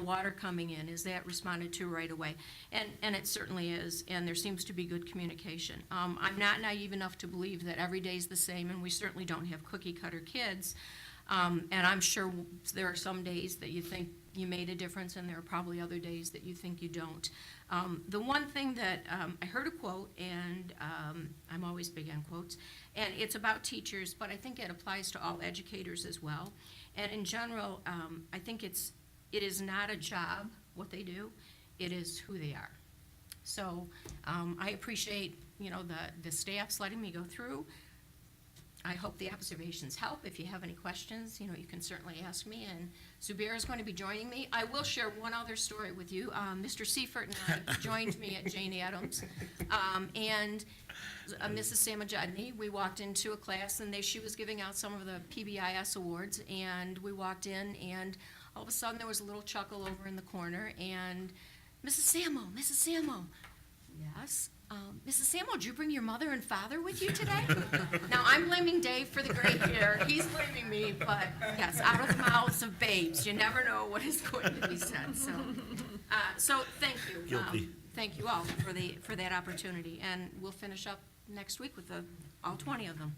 water coming in, is that responded to right away? And it certainly is, and there seems to be good communication. I'm not naive enough to believe that every day's the same, and we certainly don't have cookie-cutter kids. And I'm sure there are some days that you think you made a difference, and there are probably other days that you think you don't. The one thing that, I heard a quote, and I'm always big on quotes, and it's about teachers, but I think it applies to all educators as well. And in general, I think it is not a job, what they do, it is who they are. So I appreciate, the staff's letting me go through. I hope the observations help. If you have any questions, you can certainly ask me, and Zubair is going to be joining me. I will share one other story with you. Mr. Seifert and I joined me at Jane Addams, and Mrs. Samajadni, we walked into a class, and she was giving out some of the PBIS awards, and we walked in, and all of a sudden there was a little chuckle over in the corner, and Mrs. Samo, yes? Mrs. Samuel, did you bring your mother and father with you today? Now, I'm blaming Dave for the gray hair. He's blaming me, but yes, out of the mouths of babes, you never know what is going to be said. So thank you. Guilty. Thank you all for that opportunity, and we'll finish up next week with all 20 of them.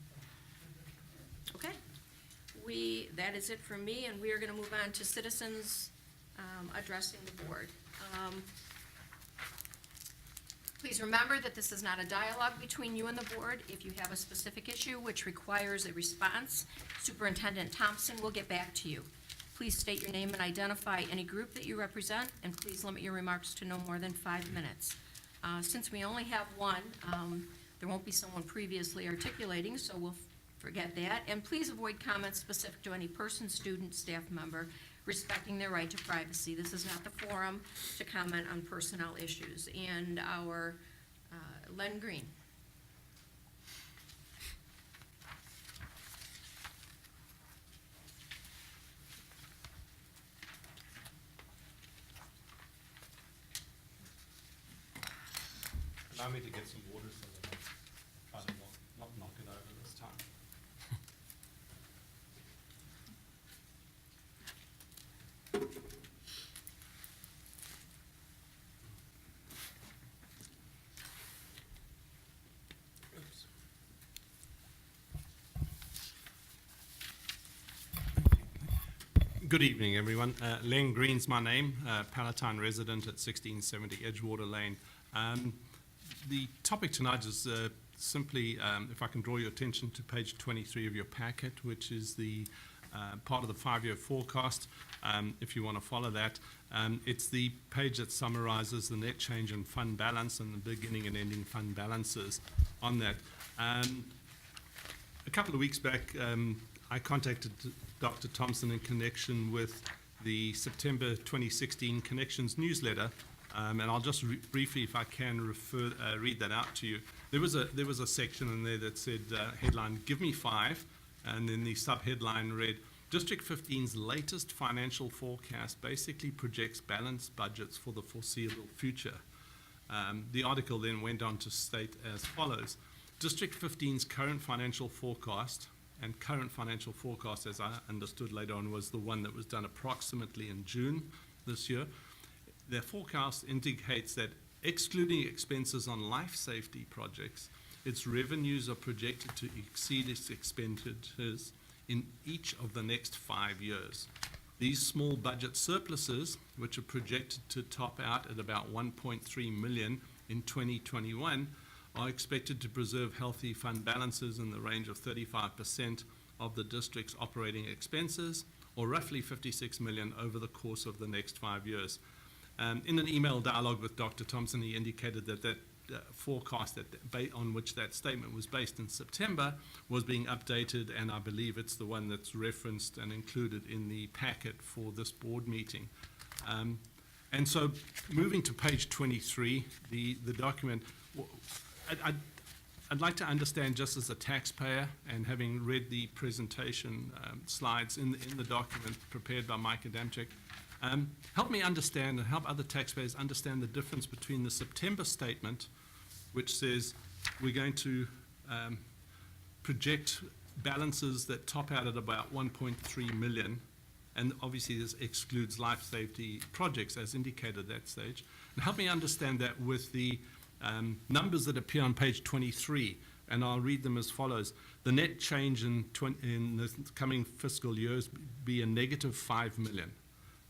Okay? That is it from me, and we are going to move on to citizens addressing the board. Please remember that this is not a dialogue between you and the board. If you have a specific issue which requires a response, Superintendent Thompson will get back to you. Please state your name and identify any group that you represent, and please limit your remarks to no more than 5 minutes. Since we only have one, there won't be someone previously articulating, so we'll forget that. And please avoid comments specific to any person, student, staff member, respecting their right to privacy. This is not the forum to comment on personnel issues. And our Len Green. Allow me to get some water so that I try to not knock it over this time. Good evening, everyone. Len Green's my name, Palatine resident at 1670 Edgewater Lane. The topic tonight is simply, if I can draw your attention to page 23 of your packet, which is the part of the 5-year forecast, if you want to follow that. It's the page that summarizes the net change in fund balance and the beginning and ending fund balances on that. A couple of weeks back, I contacted Dr. Thompson in connection with the September 2016 Connections newsletter, and I'll just briefly, if I can, read that out to you. There was a section in there that said, headline, "Give me 5," and then the sub-headline read, "District 15's latest financial forecast basically projects balanced budgets for the foreseeable future." The article then went on to state as follows: District 15's current financial forecast, and current financial forecast, as I understood later on, was the one that was done approximately in June this year. Their forecast indicates that, excluding expenses on life safety projects, its revenues are projected to exceed its expenditures in each of the next 5 years. These small budget surpluses, which are projected to top out at about 1.3 million in 2021, are expected to preserve healthy fund balances in the range of 35% of the district's operating expenses, or roughly 56 million over the course of the next 5 years. In an email dialogue with Dr. Thompson, he indicated that forecast on which that statement was based in September was being updated, and I believe it's the one that's referenced and included in the packet for this board meeting. And so moving to page 23, the document, I'd like to understand, just as a taxpayer, and having read the presentation slides in the document prepared by Mike Adamczyk, help me understand and help other taxpayers understand the difference between the September statement, which says we're going to project balances that top out at about 1.3 million And obviously, this excludes life safety projects as indicated at that stage. And help me understand that with the numbers that appear on page 23, and I'll read them as follows. The net change in the coming fiscal years be a negative 5 million.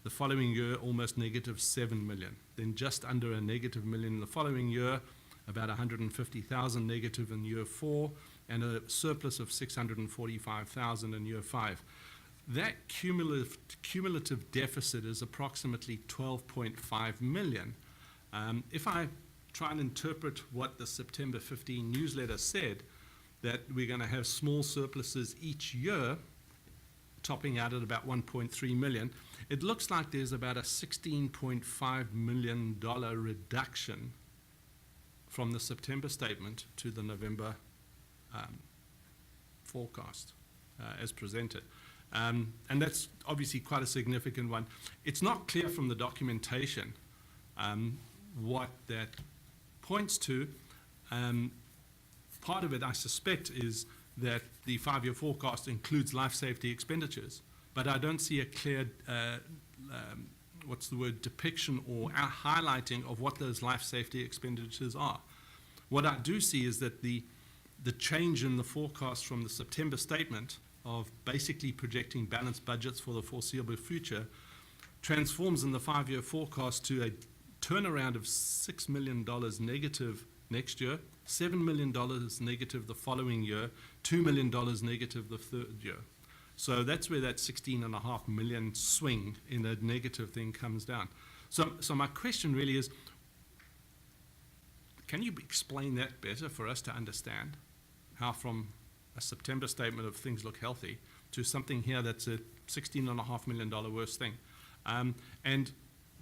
The following year, almost negative 7 million. Then just under a negative million the following year, about 150,000 negative in year 4, and a surplus of 645,000 in year 5. That cumulative deficit is approximately 12.5 million. If I try and interpret what the September 15 newsletter said, that we're going to have small surpluses each year, topping out at about 1.3 million, it looks like there's about a $16.5 million reduction from the September statement to the November forecast as presented. And that's obviously quite a significant one. It's not clear from the documentation what that points to. Part of it, I suspect, is that the 5-year forecast includes life safety expenditures, but I don't see a clear, depiction or highlighting of what those life safety expenditures are. What I do see is that the change in the forecast from the September statement of basically projecting balanced budgets for the foreseeable future transforms in the 5-year forecast to a turnaround of $6 million negative next year, $7 million negative the following year, $2 million negative the third year. So that's where that 16.5 million swing in a negative thing comes down. So my question really is, can you explain that better for us to understand how from a September statement of things look healthy to something here that's a $16.5 million worse thing? And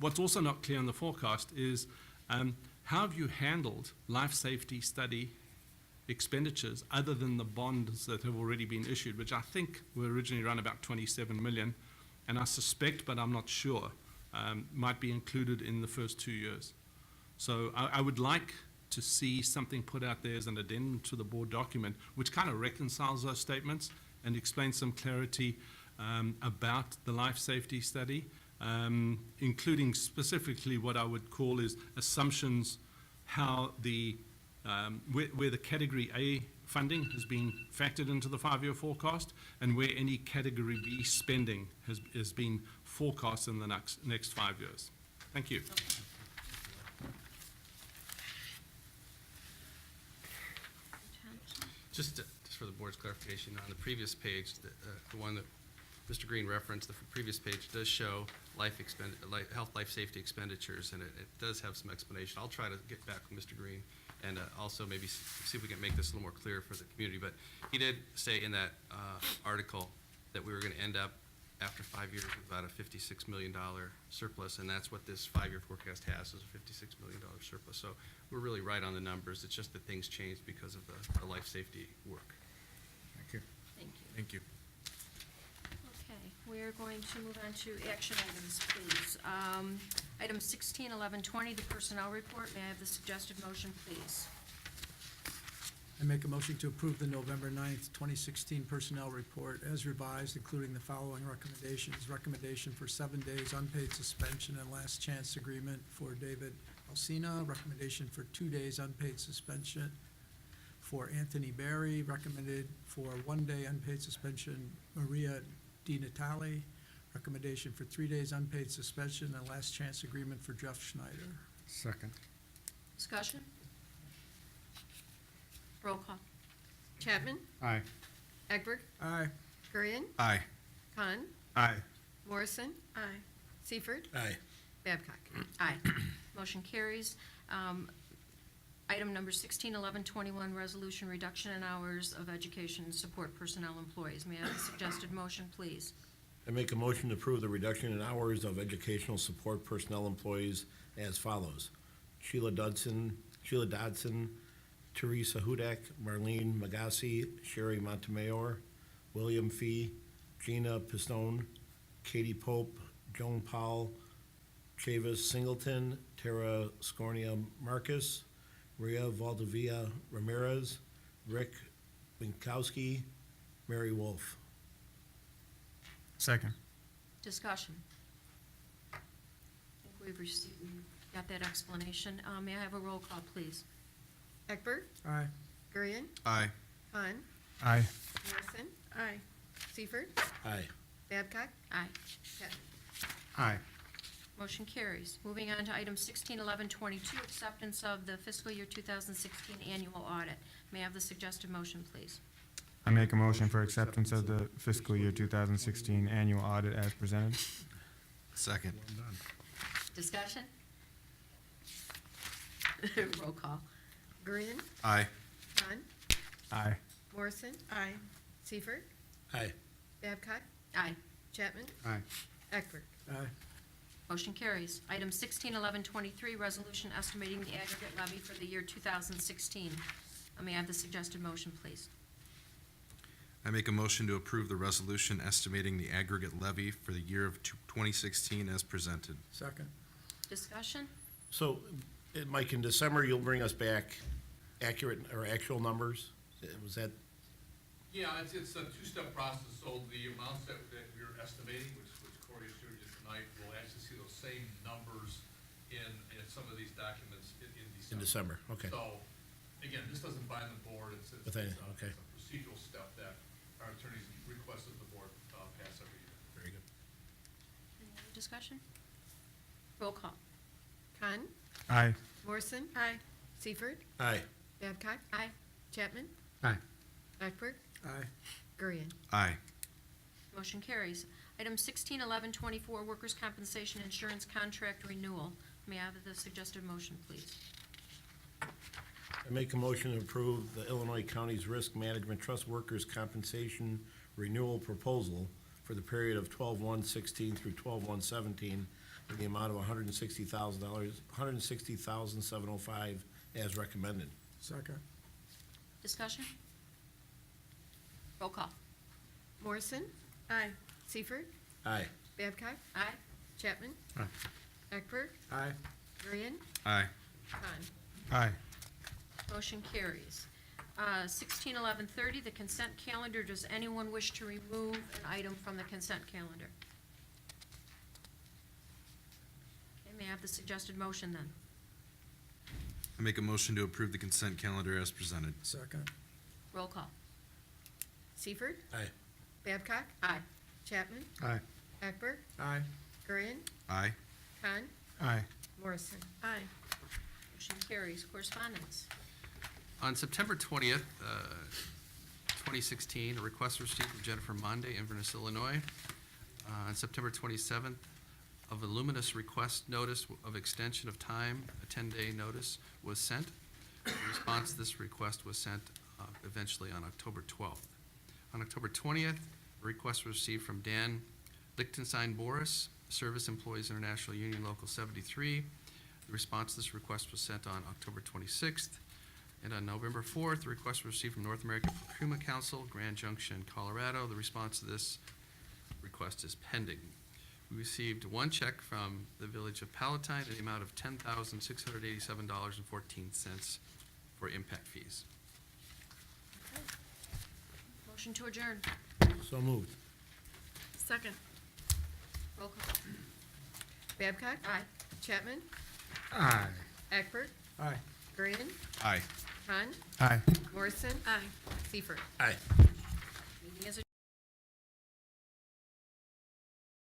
what's also not clear in the forecast is how have you handled life safety study expenditures other than the bonds that have already been issued, which I think were originally around about 27 million, and I suspect, but I'm not sure, might be included in the first 2 years. So I would like to see something put out there as an addendum to the board document, which kind of reconciles those statements and explains some clarity about the life safety study, including specifically what I would call is assumptions, how the where the Category A funding has been factored into the 5-year forecast, and where any Category B spending has been forecast in the next 5 years. Thank you. Just for the board's clarification, on the previous page, the one that Mr. Green referenced, the previous page does show health life safety expenditures, and it does have some explanation. I'll try to get back with Mr. Green and also maybe see if we can make this a little more clear for the community. But he did say in that article that we were going to end up after 5 years with about a $56 million surplus, and that's what this 5-year forecast has, is a $56 million surplus. So we're really right on the numbers. It's just that things changed because of the life safety work. Thank you. Thank you. Thank you. Okay, we're going to move on to action items, please. Item 161120, the personnel report. May I have the suggested motion, please? I make a motion to approve the November 9th, 2016 personnel report as revised, including the following recommendations. Recommendation for 7 days unpaid suspension and last chance agreement for David Alsina. Recommendation for 2 days unpaid suspension for Anthony Barry. Recommended for 1 day unpaid suspension, Maria Di Natale. Recommendation for 3 days unpaid suspension and last chance agreement for Jeff Schneider. Second. Discussion? Roll call. Chapman? Aye. Egbert? Aye. Kurian? Aye. Khan? Aye. Morrison? Aye. Seifert? Aye. Babcock? Aye. Motion carries. Item number 161121, resolution reduction in hours of education and support personnel employees. May I have the suggested motion, please? I make a motion to approve the reduction in hours of educational support personnel employees as follows. Sheila Dodson, Teresa Hudak, Marlene Magassi, Sherry Montemayor, William Fee, Gina Pistone, Katie Pope, Joan Powell, Chavis Singleton, Tara Scornia Marcus, Maria Valdivia Ramirez, Rick Winkowski, Mary Wolf. Second. Discussion. I think we got that explanation. May I have a roll call, please? Eckberg, Aye. Gurian, Aye. Hahn, Aye. Morrison, Aye. Seifert, Aye. Babcock, Aye. Chapman. Aye. Motion carries. Moving on to item 161122, acceptance of the fiscal year 2016 annual audit. May I have the suggested motion, please? I make a motion for acceptance of the fiscal year 2016 annual audit as presented. Second. Discussion? Roll call. Gurian, Aye. Hahn, Aye. Morrison, Aye. Seifert, Aye. Babcock, Aye. Chapman, Aye. Eckberg. Aye. Motion carries. Item 161123, resolution estimating the aggregate levy for the year 2016. May I have the suggested motion, please? I make a motion to approve the resolution estimating the aggregate levy for the year of 2016 as presented. Second. Discussion? So, Mike, in December, you'll bring us back accurate or actual numbers? Was that, Yeah, it's a two-step process, so the amounts that we're estimating, which Corey has shared just tonight, we'll actually see those same numbers in some of these documents in December. in December? Okay. So, again, this doesn't bind the board, it's But then, okay. it's a procedural step that our attorneys requested the board pass every year. Very good. Any other discussion? Roll call. Hahn, Aye. Morrison, Aye. Seifert, Aye. Babcock, Aye. Chapman, Aye. Eckberg, Aye. Gurian. Aye. Motion carries. Item 161124, workers' compensation insurance contract renewal. May I have the suggested motion, please? I make a motion to approve the Illinois County's Risk Management Trust Workers' Compensation Renewal Proposal for the period of 12/1/16 through 12/1/17 in the amount of $160,000, $160,705 as recommended. Second. Discussion? Roll call. Morrison, Aye. Seifert, Aye. Babcock, Aye. Chapman, Aye. Eckberg, Aye. Gurian, Aye. Hahn. Aye. Motion carries. 161130, the consent calendar. Does anyone wish to remove an item from the consent calendar? Okay, may I have the suggested motion then? I make a motion to approve the consent calendar as presented. Second. Roll call. Seifert, Aye. Babcock, Aye. Chapman, Aye. Eckberg, Aye. Gurian, Aye. Hahn, Aye. Morrison. Aye. Motion carries. Correspondence. On September 20th, 2016, a request was received from Jennifer Monde, Inverness, Illinois. On September 27th, a voluminous request notice of extension of time, a 10-day notice, was sent. The response to this request was sent eventually on October 12th. On October 20th, a request was received from Dan Lichtenstein Boris, Service Employees International Union Local 73. The response to this request was sent on October 26th. And on November 4th, the request was received from North American Procurement Council, Grand Junction, Colorado. The response to this request is pending. We received one check from the Village of Palatine in the amount of $10,687.14 for impact fees. Motion to adjourn. So moved. Second. Roll call. Babcock, Aye. Chapman, Aye. Eckberg, Aye. Gurian, Aye. Hahn, Aye. Morrison, Aye. Seifert. Aye.